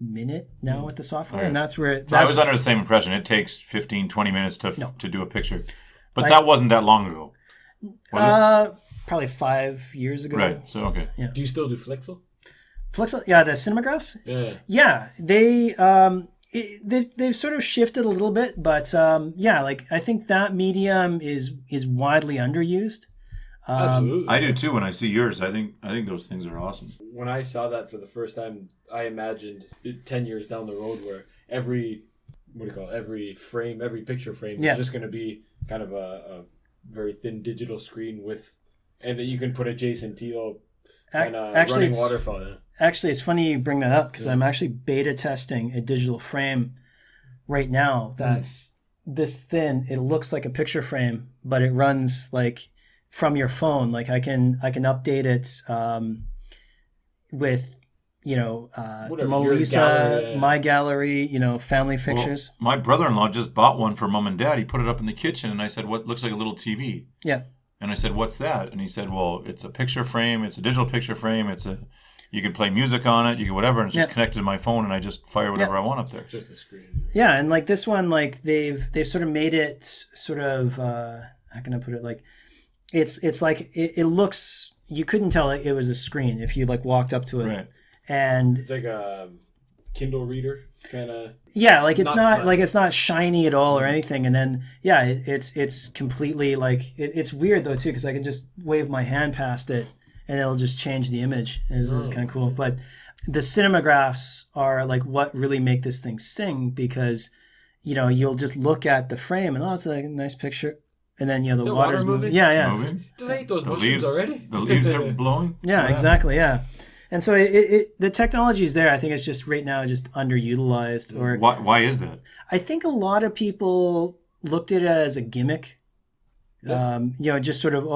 minute now with the software. Right. And that's where... I was under the same impression. It takes 15, 20 minutes to do a picture. But that wasn't that long ago. Probably 5 years ago. Right, so okay. Yeah. Do you still do Flkcr? Flkcr, yeah, the cinemagraphs. Yeah, they've sort of shifted a little bit, but like I think that medium is widely underused. Absolutely, I do too. When I see yours, I think those things are awesome. When I saw that for the first time, I imagined 10 years down the road where every frame, every picture frame is just going to be kind of a very thin digital screen and that you can put a Jason Teale kind of running waterfall in it. Actually, it's funny you bring that up because I'm actually beta testing a digital frame right now that's this thin. It looks like a picture frame, but it runs like from your phone. Like I can update it with the Mona Lisa, my gallery, family pictures. Well, my brother-in-law just bought one for mom and dad. He put it up in the kitchen, and I said, "What looks like a little TV?" Yeah. And I said, "What's that?" And he said, "Well, it's a picture frame. It's a digital picture frame. You can play music on it. You can whatever, and it's just connected to my phone, and I just fire whatever I want up there." Just a screen. Yeah, and like this one, like they've sort of made it sort of how can I put it? Like it's like it looks. You couldn't tell it was a screen if you like walked up to it, right? And it's like a Kindle reader kind of. Yeah, like it's not like it's not shiny at all or anything, and then it's completely like it's weird though too because I can just wave my hand past it and it'll just change the image. It's kind of cool. But the cinemagraphs are like what really make this thing sing because you'll just look at the frame and it's like a nice picture, and then the water's moving. Yeah. Moving. Did I eat those mushrooms already? The leaves are blowing. Yeah, exactly. Yeah. And so the technology is there. I think it's just right now just underutilized. Or why is that? I think a lot of people looked at it as a gimmick. Yeah. Just sort of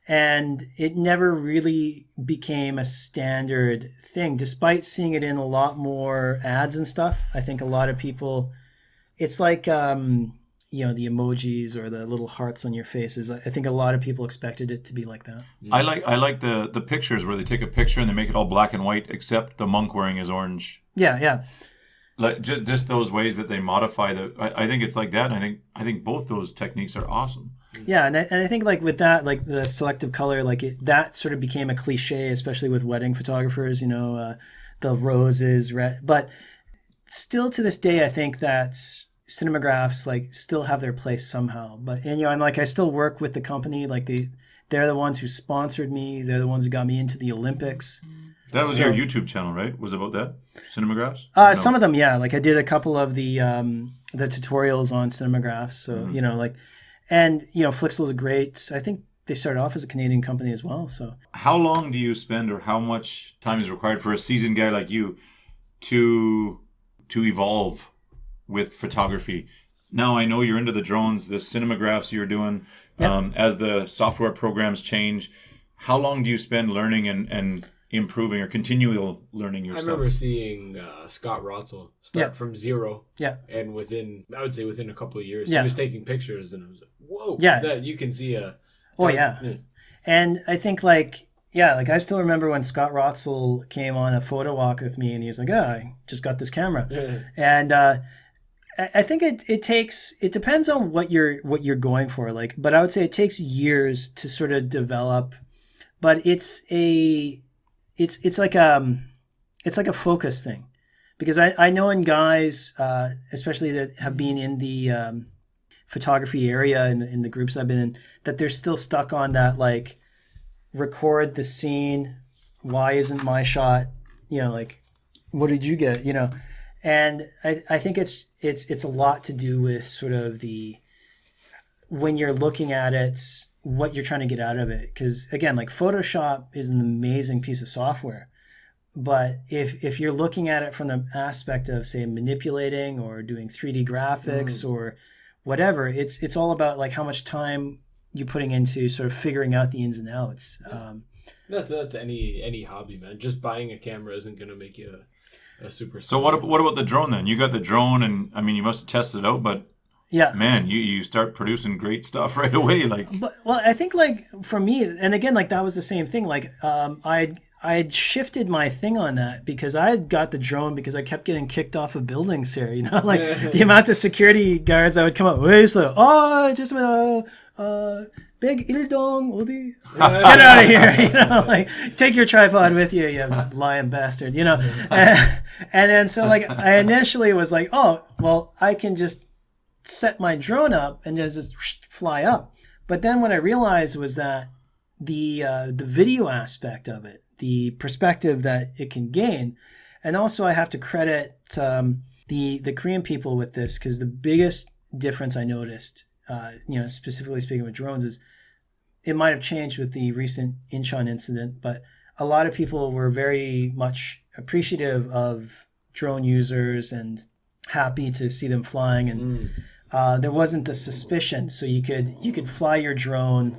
and it never really became a standard thing, despite seeing it in a lot more ads and stuff. I think a lot of people, it's like the emojis or the little hearts on your faces. I think a lot of people expected it to be like that. I like the pictures where they take a picture and they make it all black and white except the monk wearing his orange. Yeah. Like just those ways that they modify I think it's like that. And I think both those techniques are awesome. Yeah, and I think like with that, like the selective color, like that sort of became a cliche, especially with wedding photographers. The roses, red, but still to this day, I think that cinemagraphs like still have their place somehow. But and like I still work with the company. Like they're the ones who sponsored me. They're the ones who got me into the Olympics. Your YouTube channel, right? Was about that cinemagraphs? No. Some of them, yeah. Like I did a couple of the tutorials on cinemagraphs. So and Flkcr is great. I think they started off as a Canadian company as well. So How long do you spend, or how much time is required for a seasoned guy like you to evolve with photography? Now I know you're into the drones, the cinemagraphs you're doing. As the software programs change, how long do you spend learning and improving or continual learning your I stuff? remember seeing Scott Rotzel start from zero. Yeah. And within a couple of years, Yeah. he was taking pictures, and I was like, whoa. Yeah. That you can see a. Oh, yeah. And I think like I still remember when Scott Rotzel came on a photo walk with me, and he was like, I just got this camera. Yeah. And I think it depends on what you're going for. Like, but I would say it takes years to sort of develop, but it's like a focus thing, because I know in guys, especially that have been in the photography area in the groups I've been in, that they're still stuck on that, like, record the scene. Why isn't my shot? Like, what did you get? And I think it's a lot to do with sort of when you're looking at it, what you're trying to get out of it. Because again, like, Photoshop is an amazing piece of software, but if you're looking at it from the aspect of, say, manipulating or doing 3D graphics or whatever, it's all about, like, how much time you're putting into sort of figuring out the ins and outs. That's any hobby, man. Just buying a camera isn't going to make you a super. So what about the drone then? You got the drone, and I mean, you must have tested it out, but Yeah. man, you start producing great stuff right away. Like, But, well, I think, like, for me, and again, like, that was the same thing. Like, I'd shifted my thing on that because I had got the drone because I kept getting kicked off of buildings here. Like, the amount of security guards that would come up. Just big ildong, Odi. Get out of here. Like, take your tripod with you, you lying bastard. And then so, like, I initially was like, oh, well, I can just set my drone up and just fly up. But then what I realized was that the video aspect of it, the perspective that it can gain, and also I have to credit the Korean people with this, because the biggest difference I noticed, specifically speaking with drones, is it might have changed with the recent Incheon incident, but a lot of people were very much appreciative of drone users and happy to see them flying, and there wasn't the suspicion. So you could fly your drone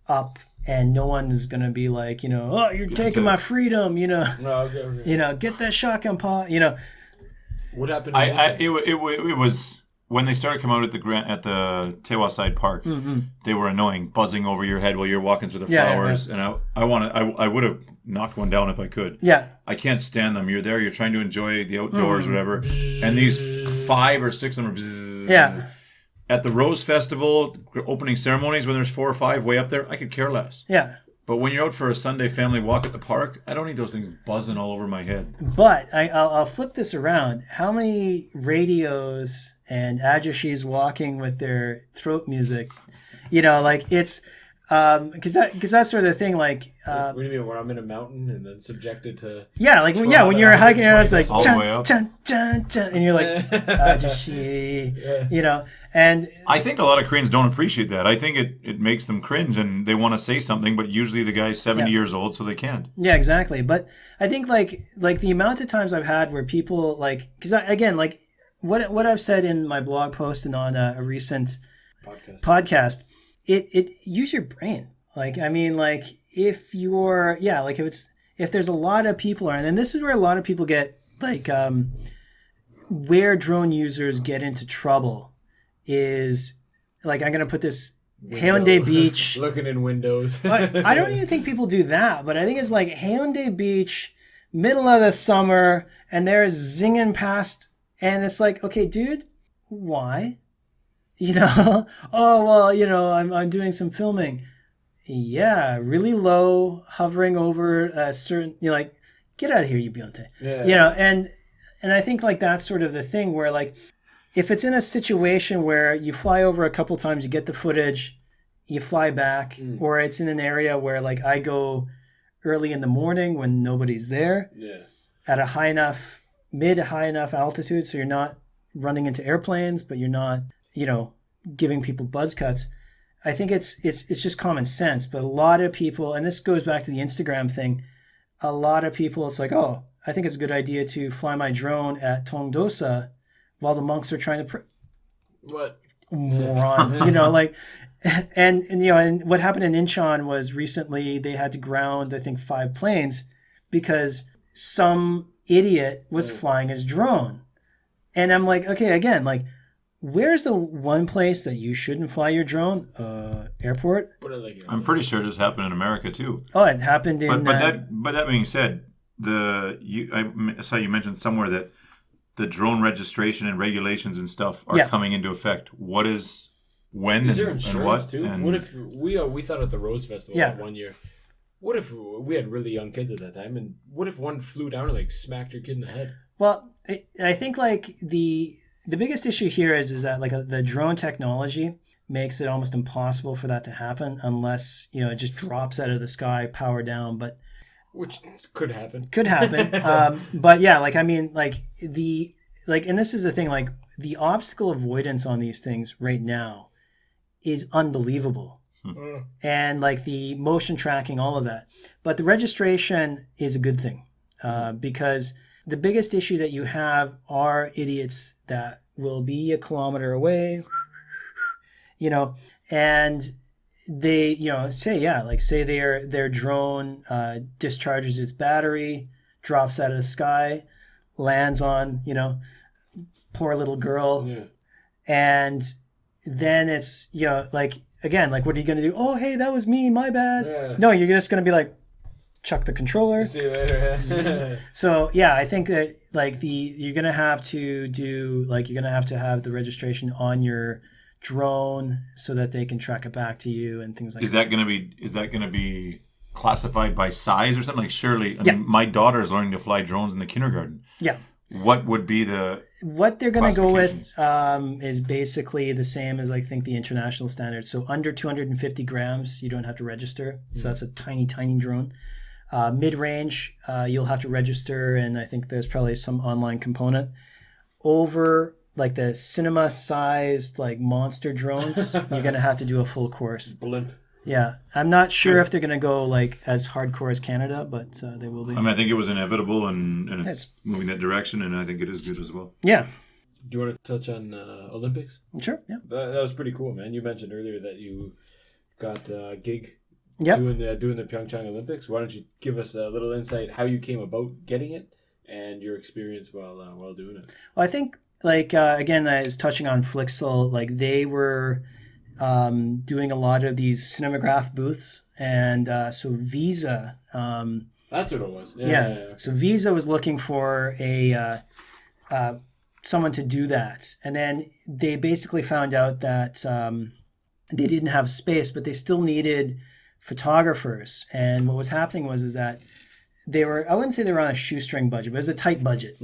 up, and no one's gonna be like, oh, you're taking my freedom, get that shotgun paw, What happened? it was when they started coming out at the Teale Side Park. They were annoying, buzzing over your head while you're walking through the flowers. And I would have knocked one down if I could. Yeah. I can't stand them. You're there, you're trying to enjoy the outdoors, whatever, and these 5 or 6 of them are bzzz. Yeah. At the Rose Festival opening ceremonies, when there's 4 or 5 way up there, I could care less. Yeah. But when you're out for a Sunday family walk at the park, I don't need those things buzzing all over my head. But I'll flip this around. How many radios and ajashis walking with their throat music? Like, it's because that's sort of the thing. Like, what do you mean? Where I'm in a mountain and then subjected to? Yeah, like when you're hiking, it's like all the way up. Chun, chun, chun, and you're like ajashi, and I think a lot of Koreans don't appreciate that. I think it makes them cringe, and they want to say something, but usually the guy's 70 years old, so they can't. Yeah, exactly. But I think like the amount of times I've had where people like, because again, like what I've said in my blog post and on a recent podcast, it use your brain. Like, I mean, like, if you're like if there's a lot of people around, and this is where a lot of people get like where drone users get into trouble is, like, I'm gonna put this Haeundae Beach. Looking in windows. I don't even think people do that, but I think it's like Haeundae Beach, middle of the summer, and they're zinging past, and it's like, okay, dude, why? Oh, well, I'm doing some filming. Yeah, really low, hovering over a certain, like, get out of here, you Beyonce. Yeah. And I think, like, that's sort of the thing where, like, if it's in a situation where you fly over a couple times, you get the footage, you fly back, or it's in an area where, like, I go early in the morning when nobody's there, at a mid high enough altitude, so you're not running into airplanes, but you're not, giving people buzz cuts. I think it's just common sense. But a lot of people, and this goes back to the Instagram thing, a lot of people, it's like, oh, I think it's a good idea to fly my drone at Tongdosa while the monks are trying to What? moron, you know, like, and you know, and what happened in Incheon was recently they had to ground, I think, 5 planes because some idiot was flying his drone. And I'm like, okay, again, like, where's the one place that you shouldn't fly your drone? Airport? I'm pretty sure this happened in America too. Oh, it happened in. But that being said, I saw you mentioned somewhere that the drone registration and regulations and stuff are coming into effect. When is there insurance and what? Too? And what if we thought at the Rose Festival one year? What if we had really young kids at that time, and what if one flew down and like smacked your kid in the head? Well, I think like the biggest issue here is that like the drone technology makes it almost impossible for that to happen unless, you know, it just drops out of the sky, power down. But which could happen. But yeah, like, I mean, like and this is the thing, like the obstacle avoidance on these things right now is unbelievable. And like the motion tracking, all of that. But the registration is a good thing because the biggest issue that you have are idiots that will be a kilometer away, you know, and they, you know, say their drone discharges its battery, drops out of the sky, lands on, you know, poor little girl. Yeah. And then it's, you know, like, again, like, what are you going to do? Oh, hey, that was me, my bad. Yeah. No, you're just going to be like, chuck the controller. See you later. So yeah, I think that like you're gonna have to have the registration on your drone so that they can track it back to you and things like that. Is that gonna be classified by size or something? Like, surely, I mean, my daughter's learning to fly drones in the kindergarten. Yeah. What would be what they're going to go with is basically the same as I think the international standard. So under 250 grams, you don't have to register. So that's a tiny drone. Mid-range, you'll have to register, and I think there's probably some online component. Over like the cinema-sized like monster drones, you're going to have to do a full course. Blimp. Yeah, I'm not sure if they're going to go like as hardcore as Canada, but they will be. I mean, I think it was inevitable, and it's moving that direction, and I think it is good as well. Yeah. Do you want to touch on Olympics? Sure. Yeah. That was pretty cool, man. You mentioned earlier that you got a gig Yep. doing the Pyeongchang Olympics. Why don't you give us a little insight how you came about getting it and your experience while doing it? Well, I think like again, I was touching on Flkcr, like they were doing a lot of these cinematograph booths, and so Visa. That's what it was. Yeah. So Visa was looking for a someone to do that, and then they basically found out that they didn't have space, but they still needed photographers. And what was happening was that they were, I wouldn't say they were on a shoestring budget, but it was a tight budget.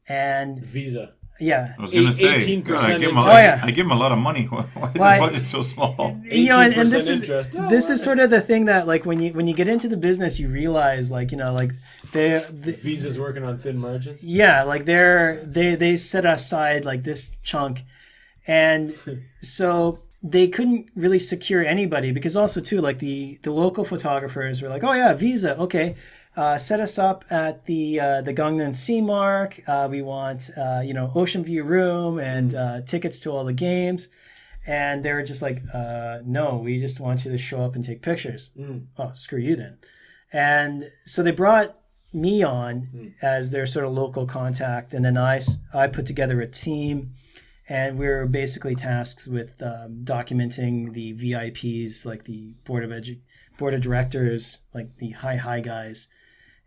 And Visa. Yeah. I was going to say, 18% I give them a lot of money. Why is the budget so small? You know, and this is sort of the thing that like when you get into the business, you realize like, you know, like Visa's working on thin margins. Yeah, like they set aside like this chunk, and so they couldn't really secure anybody because also too like the local photographers were like, oh yeah, Visa, okay. Set us up at the Gangnam Sea Mark. We want ocean view room and tickets to all the games, and they were just like, no, we just want you to show up and take pictures. Oh, screw you then. And so they brought me on as their sort of local contact, and then I put together a team, and we were basically tasked with documenting the VIPs, like the board of directors, like the high guys.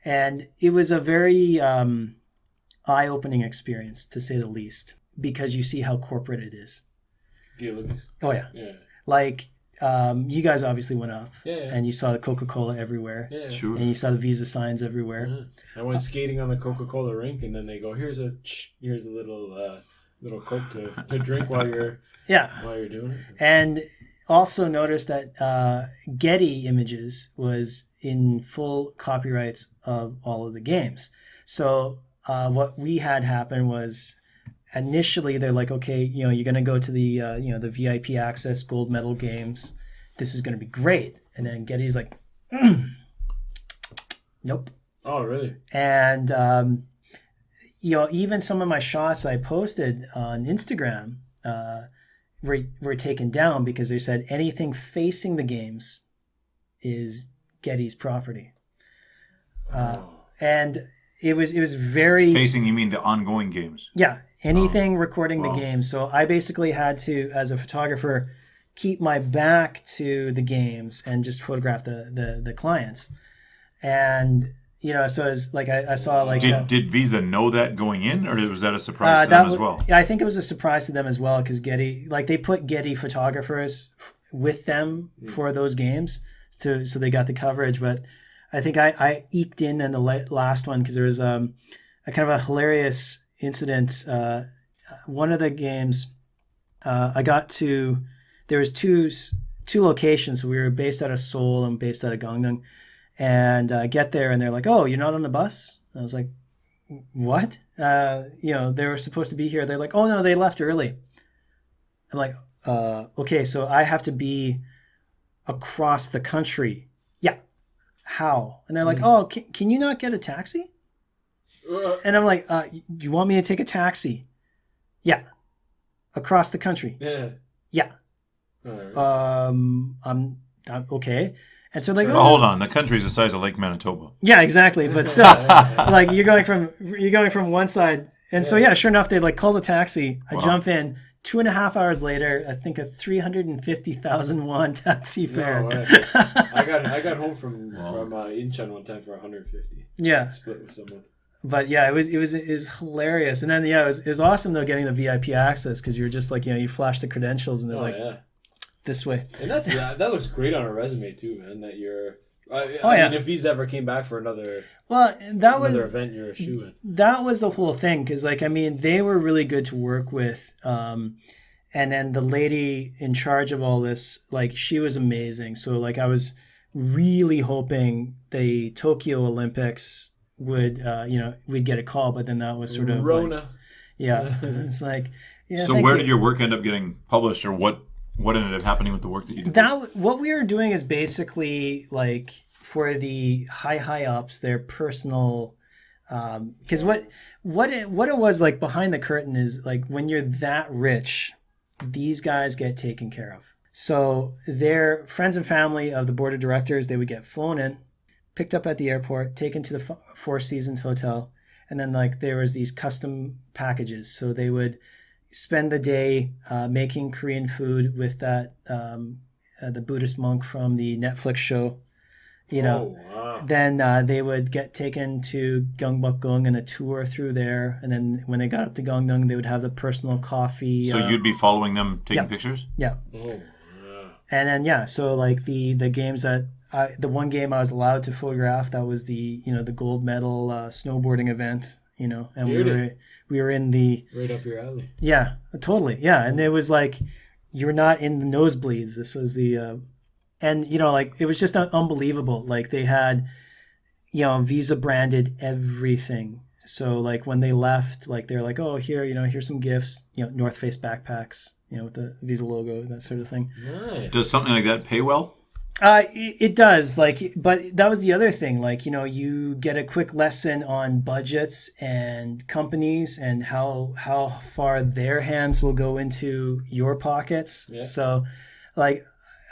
And it was a very eye-opening experience, to say the least, because you see how corporate it is. The Olympics? Oh, yeah. Like, you guys obviously went up, and you saw the Coca-Cola everywhere. Yeah. Sure. And you saw the Visa signs everywhere. I went skating on the Coca-Cola rink, and then they go, here's a little Coke to drink while you're doing it. And also noticed that Getty Images was in full copyrights of all of the games. So what we had happen was initially they're like, okay, you're going to go to the the VIP access gold medal games, this is going to be great. And then Getty's like, nope. Oh, really? And, even some of my shots I posted on Instagram were taken down because they said anything facing the games is Getty's property. And it was very... Facing, you mean the ongoing games? Yeah, anything recording the game. So I basically had to, as a photographer, keep my back to the games and just photograph the clients. And, so as like I saw like... Did Visa know that going in, or was that a surprise to them as well? I think it was a surprise to them as well, because Getty, like they put Getty photographers with them for those games, so they got the coverage. But I think I eked in the last one because there was a kind of a hilarious incident. One of the games, I got to, there was two locations. So we were based out of Seoul and based out of Gangneung, and I get there and they're like, "Oh, you're not on the bus?" I was like, "What?" They were supposed to be here. They're like, "Oh no, they left early." I'm like, "Okay, so I have to be across the country." Yeah. How? And they're like, "Oh, can you not get a taxi?" And I'm like, "You want me to take a taxi?" Yeah. Across the country. Yeah. Yeah. Right. I'm okay. And so like, hold on, the country's the size of Lake Manitoba. Yeah, exactly. But still, like you're going from one side, and so sure enough, they like call the taxi. I jump in. 2.5 hours later, I think a 350,000 won taxi fare. No way. I got home from Incheon one time for 150. Yeah, split with someone. But yeah, it was hilarious. And then it was awesome though getting the VIP access, because you're just like you flash the credentials and they're this way. And that looks great on a resume too, man. That you're. I mean, if he's ever came back for another event you're shooting. That was the whole thing, because they were really good to work with, and then the lady in charge of all this, like she was amazing. So like I was really hoping the Tokyo Olympics would we'd get a call, but then that was sort of Rona. It's like So where did your work end up getting published, or what ended up happening with the work that you did? What we were doing is basically like for the high ups, their personal, because what it was like behind the curtain is like when you're that rich, these guys get taken care of. So their friends and family of the board of directors, they would get flown in, picked up at the airport, taken to the Four Seasons Hotel, and then like there was these custom packages. So they would spend the day making Korean food with that the Buddhist monk from the Netflix show, Wow. Then they would get taken to Gyeongbokgung and a tour through there, and then when they got up to Gangneung, they would have the personal coffee. So you'd be following them, taking pictures? Yeah. Oh, yeah. And then so like the games that the one game I was allowed to photograph, that was the the gold medal snowboarding event. And we were in the right up your alley. Yeah, totally. Yeah, and it was like you're not in the nosebleeds. This was the and like it was just unbelievable. Like they had Visa branded everything. So like when they left, like they're like, "Oh, here's some gifts. North Face backpacks, with the Visa logo, that sort of thing." Nice. Does something like that pay well? It does, but that was the other thing. You get a quick lesson on budgets and companies and how far their hands will go into your pockets. Yeah. So,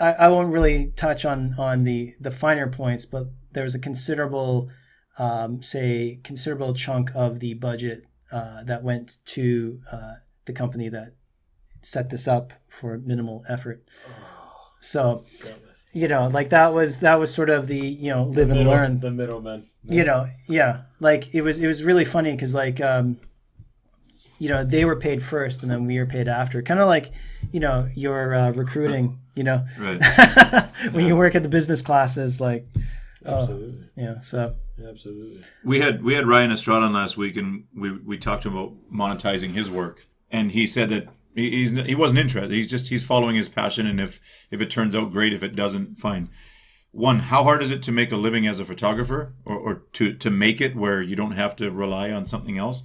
I won't really touch on the finer points, but there was a considerable chunk of the budget that went to the company that set this up for minimal effort. So. That was sort of the live and learn, the middleman. It was really funny because they were paid first and then we were paid after, kind of like your recruiting, right. when you work at the business classes, like absolutely. So absolutely. We had Ryan Estrada on last week, and we talked to him about monetizing his work, and he said that he wasn't interested. He's following his passion, and if it turns out, great. If it doesn't, fine. One, how hard is it to make a living as a photographer, or to make it where you don't have to rely on something else?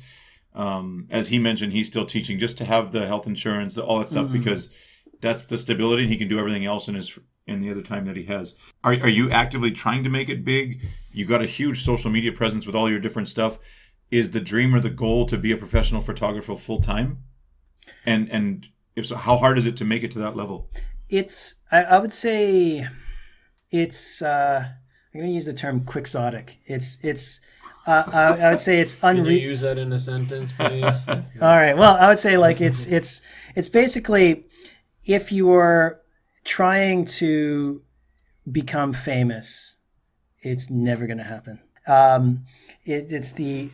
As he mentioned, he's still teaching just to have the health insurance, all that stuff, because that's the stability, and he can do everything else in in the other time that he has. Are you actively trying to make it big? You got a huge social media presence with all your different stuff. Is the dream or the goal to be a professional photographer full time? And if so, how hard is it to make it to that level? I would say it's I'm going to use the term quixotic. I would say it's Can you use that in a sentence, please? All right. Well, I would say like it's basically if you're trying to become famous, it's never going to happen. It's the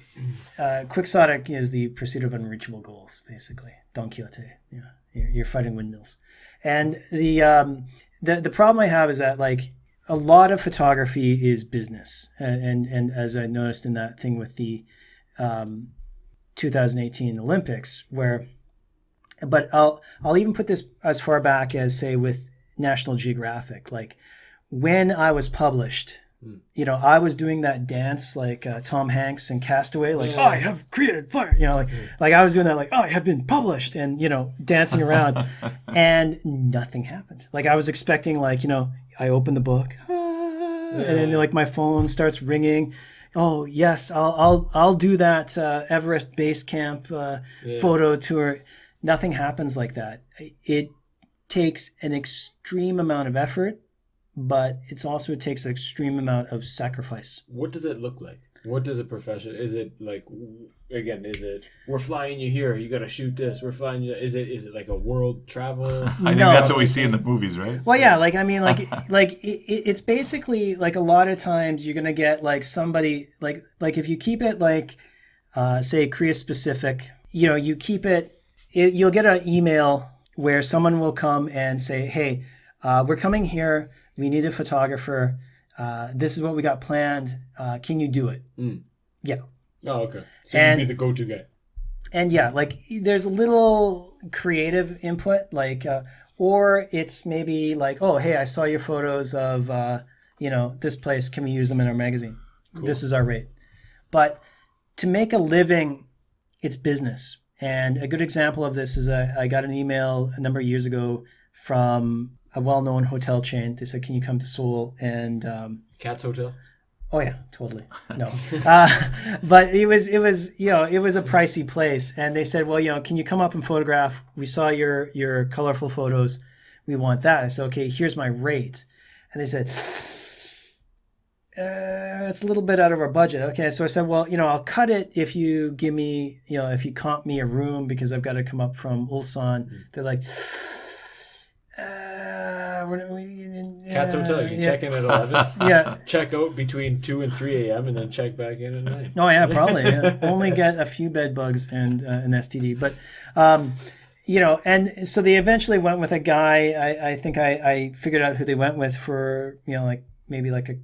quixotic is the pursuit of unreachable goals, basically. Don Quixote. Yeah, you're fighting windmills, and the problem I have is that like a lot of photography is business, and as I noticed in that thing with the 2018 Olympics, but I'll even put this as far back as say with National Geographic, like when I was published. You know, I was doing that dance like Tom Hanks in Castaway, like, I have created fire, you know, like I was doing that, like, I have been published and, you know, dancing around and nothing happened. Like I was expecting like, you know, I open the book and then like my phone starts ringing. Oh yes, I'll do that Everest base camp photo tour. Nothing happens like that. It takes an extreme amount of effort. But it takes an extreme amount of sacrifice. What does it look like? What does a profession? Is it like, again? Is it we're flying you here? You got to shoot this. We're flying you. Is it like a world travel? I think that's what we see in the movies, right? Well, yeah. Like I mean, like it's basically like a lot of times you're gonna get like somebody like if you keep it like say Korea specific, you know, you keep it. You'll get an email where someone will come and say, hey, we're coming here. We need a photographer. This is what we got planned. Can you do it? Yeah. Oh, okay. So you'd be the go-to guy. And yeah, like there's a little creative input, like, or it's maybe like, oh, hey, I saw your photos of, you know, this place. Can we use them in our magazine? Cool. This is our rate. But to make a living, it's business. And a good example of this is I got an email a number of years ago from a well-known hotel chain. They said, can you come to Seoul and Cat's Hotel? Oh yeah, totally. No. But it was you know, it was a pricey place, and they said, well, you know, can you come up and photograph? We saw your colorful photos. We want that. I said, okay, here's my rate. And they said, it's a little bit out of our budget. Okay, so I said, well, you know, I'll cut it if you give me, you know, if you comp me a room because I've got to come up from Ulsan. They're like, Cat's Hotel. You can check in at 11. Yeah. Check out between 2 and 3 a.m. and then check back in at 9. Oh yeah, probably. Yeah. Only get a few bed bugs and an STD, but you know, and so they eventually went with a guy. I think I figured out who they went with for, you know, like maybe like a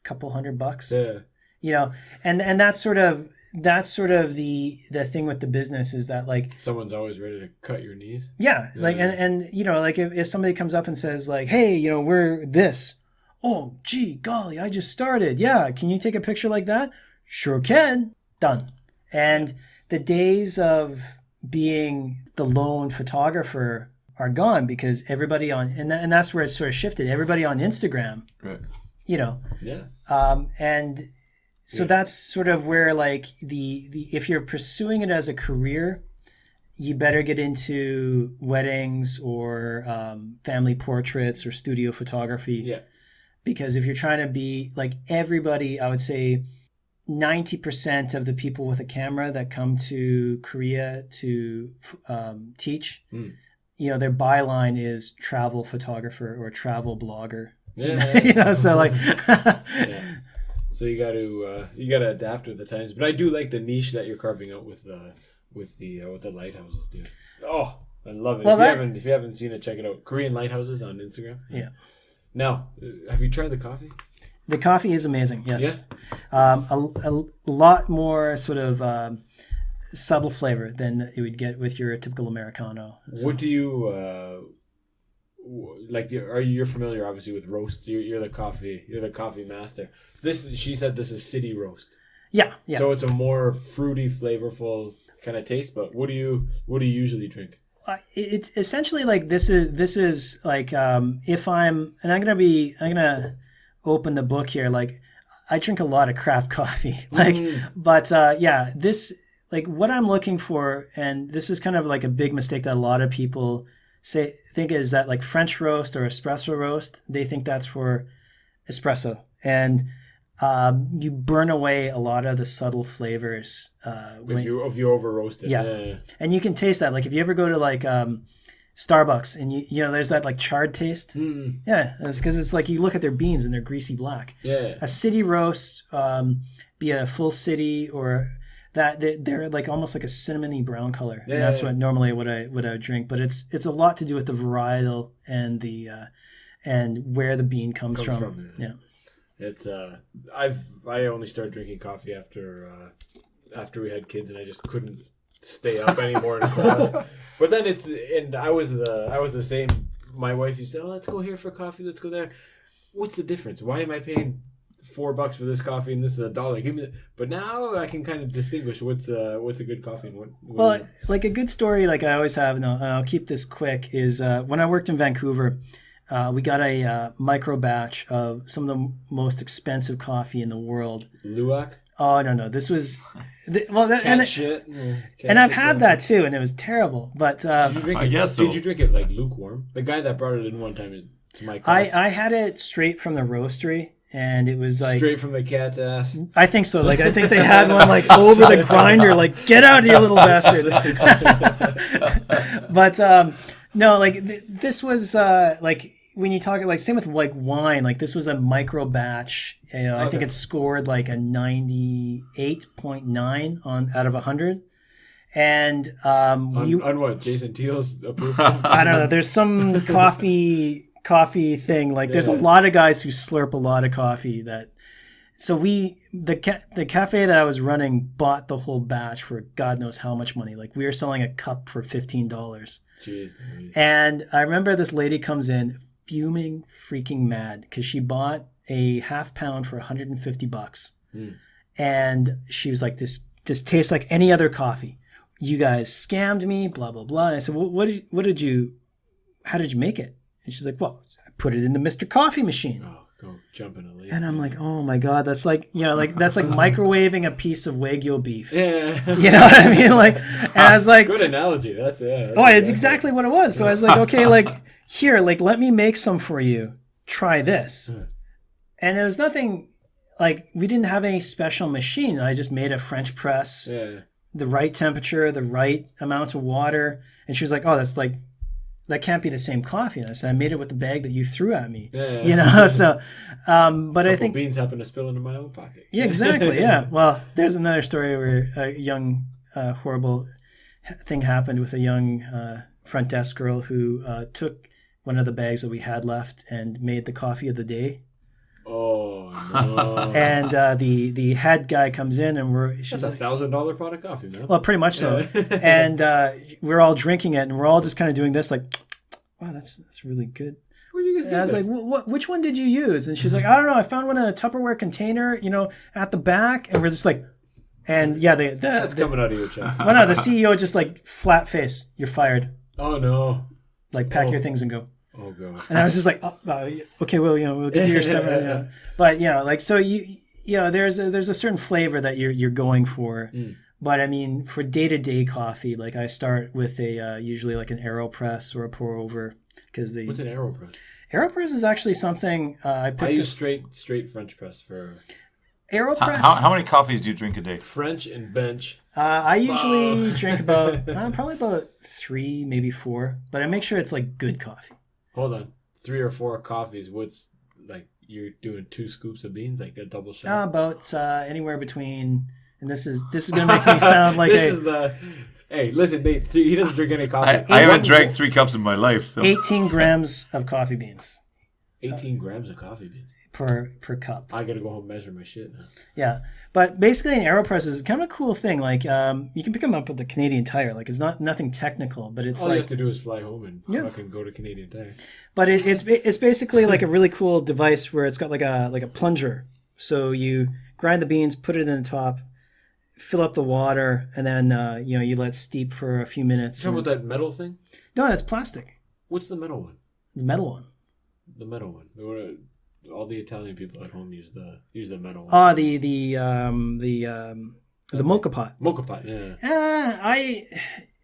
couple $100. Yeah. You know, and that's sort of the thing with the business is that like someone's always ready to cut your knees. Yeah, like and you know, like if somebody comes up and says like, hey, you know, we're this. Oh, gee, golly, I just started. Yeah, can you take a picture like that? Sure can. Done. And the days of being the lone photographer are gone because everybody and that's where it sort of shifted. Everybody on Instagram. Right. You know. Yeah. And so that's sort of where like the if you're pursuing it as a career, you better get into weddings or family portraits or studio photography. Yeah. Because if you're trying to be like everybody, I would say 90% of the people with a camera that come to Korea to teach, you know, their byline is travel photographer or travel blogger. Yeah. You know, so like. Yeah. So you got to adapt with the times, but I do like the niche that you're carving out with the lighthouses, dude. Oh, I love it. Well, if you haven't seen it, check it out. Korean lighthouses on Instagram. Yeah. Now, have you tried the coffee? The coffee is amazing. Yes. Yeah. A lot more sort of subtle flavor than you would get with your typical Americano. So. What do you like? You're familiar obviously with roasts? You're the coffee master. She said this is city roast. Yeah. So it's a more fruity, flavorful kind of taste. But what do you usually drink? it's essentially like this is like if I'm gonna open the book here. Like I drink a lot of craft coffee, but yeah, this like what I'm looking for, and this is kind of like a big mistake that a lot of people think is that like French roast or espresso roast, they think that's for espresso, and you burn away a lot of the subtle flavors if you over roast it. Yeah. And you can taste that. Like if you ever go to like Starbucks and you know there's that like charred taste. Yeah, it's because it's like you look at their beans and they're greasy black. Yeah. A city roast, be a full city or that they're like almost like a cinnamony brown color. Yeah. And that's what normally what I would drink. But it's a lot to do with the varietal and the and where the bean comes from. Yeah. It's I only started drinking coffee after we had kids, and I just couldn't stay up anymore in class. But then I was the same. My wife used to say, "Oh, let's go here for coffee. Let's go there." What's the difference? Why am I paying $4 for this coffee and this is $1? Give me. But now I can kind of distinguish what's a good coffee and what. Well, like a good story, like I always have, and I'll keep this quick. Is when I worked in Vancouver. We got a micro batch of some of the most expensive coffee in the world. Luwak? Oh, no. This was... shit. And I've had that too, and it was terrible. But Did you drink it like lukewarm? The guy that brought it in one time to my class. I had it straight from the roastery, and it was like... Straight from the cat's ass? I think so. Like, I think they had one like over the grinder, like, get out here, little bastard. But, no, like, this was, like... When you talk like same with like wine, like this was a micro batch. You know, I think it scored like a 98.9 out of 100. And on what? Jason Teale's approval? I don't know. There's some coffee thing. Like there's a lot of guys who slurp a lot of coffee. So the cafe that I was running bought the whole batch for God knows how much money. Like we were selling a cup for $15. Jeez. And I remember this lady comes in. Fuming, freaking mad because she bought a half pound for $150, and she was like, "This just tastes like any other coffee. You guys scammed me, blah blah blah." And I said, "Well, how did you make it?" And she's like, "Well, I put it in the Mr. Coffee machine." Oh, go jump in a leaf. And I'm like, "Oh my god, that's like that's like microwaving a piece of Wagyu beef." Yeah, you know what I mean? Like, and I was like, good analogy. That's it. It's exactly what it was. So I was like, okay, like. Here, like, let me make some for you. Try this. And there was nothing, like, we didn't have any special machine. I just made a French press, the right temperature, the right amount of water. And she was like, oh, that's like, that can't be the same coffee. And I said, I made it with the bag that you threw at me. You know, so, but I think... beans happened to spill into my own pocket. Yeah, exactly, yeah. Well, there's another story where a young, horrible thing happened with a young front desk girl who took one of the bags that we had left and made the coffee of the day. Oh no! And the head guy comes in and she's a $1,000 pot of coffee, man. Well, pretty much so. And we're all drinking it, and we're all just kind of doing this, like, wow, that's really good. Where'd you guys get I was this? like, which one did you use? And she's like, I don't know. I found one in a Tupperware container, you know, at the back, and we're just like, and yeah, that's coming out of your check. Well, no, the CEO just like flat face, you're fired. Oh no! Like pack your things and go. Oh god! And I was just like, okay, well, you know, we'll give you your seven. You know. But you know, like so, there's a certain flavor that you're going for. But I mean, for day-to-day coffee, like I start with a usually like an AeroPress or a pour over because What's an AeroPress? AeroPress is actually something I use straight French press for AeroPress. How many coffees do you drink a day? French and bench. I usually drink probably about 3, maybe 4, but I make sure it's like good coffee. Hold on, 3 or 4 coffees. What's like you're doing 2 scoops of beans, like a double shot? About anywhere between, and this is gonna make me sound like Hey, listen, he doesn't drink any coffee. I haven't drank 3 cups in my life. So 18 grams of coffee beans. 18 grams of coffee beans per cup. I gotta go home and measure my shit now. Yeah, but basically an AeroPress is kind of a cool thing. Like you can pick them up at the Canadian Tire. Like it's nothing technical, but it's all like you have to do is fly home and fucking go to Canadian Tire. But it's basically like a really cool device where it's got like a plunger. So you grind the beans, put it in the top, fill up the water, and then you let steep for a few minutes. Talking about that metal thing? No, that's plastic. What's the metal one? The metal one. The metal one. All the Italian people at home use the metal one. Oh, the mocha pot. Mocha pot, yeah.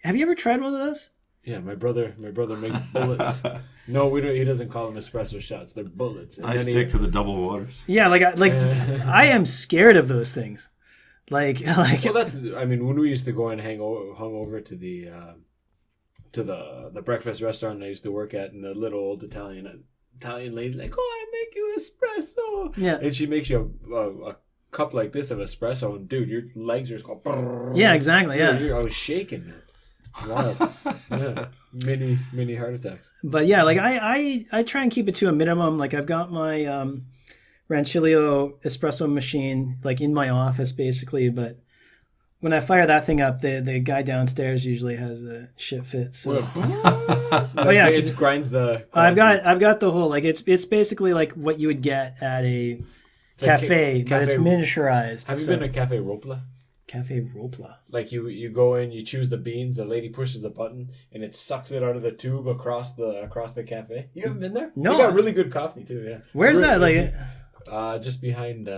Have you ever tried one of those? Yeah, my brother makes bullets. No, we don't. He doesn't call them espresso shots. They're bullets. And I stick to the double waters. Yeah, I am scared of those things. Like. Well, that's. I mean, when we used to go and hung over to the breakfast restaurant I used to work at, and the little old Italian lady like, oh, I make you espresso. Yeah. And she makes you a cup like this of espresso, and dude, your legs are just going. Brrr. Yeah, exactly. Yeah. I was shaking, man. Wild. Yeah. Many heart attacks. But yeah, like I try and keep it to a minimum. Like I've got my Rancilio espresso machine like in my office basically, but when I fire that thing up, the guy downstairs usually has a shit fit. So oh yeah, it grinds the. I've got the whole like it's basically like what you would get at a cafe, but it's miniaturized. Have you been to Cafe Ropla? Cafe Ropla. Like you go in, you choose the beans, the lady pushes the button, and it sucks it out of the tube across the cafe. You haven't been there? No. They got really good coffee too. Yeah. Where's that? Like, just behind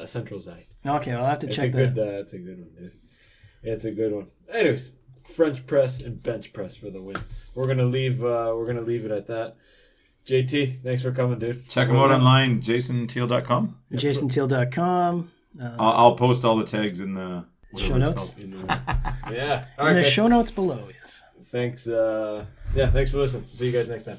Central Zai. Okay, I'll have to check that. It's a good one, dude. It's a good one. Anyways, French press and bench press for the win. We're gonna leave it at that. JT, thanks for coming, dude. Check them out online, jasonteale.com. jasonteale.com. I'll post all the tags in the show notes. Yeah. All right, in the show notes below, yes. Thanks. Thanks for listening. See you guys next time.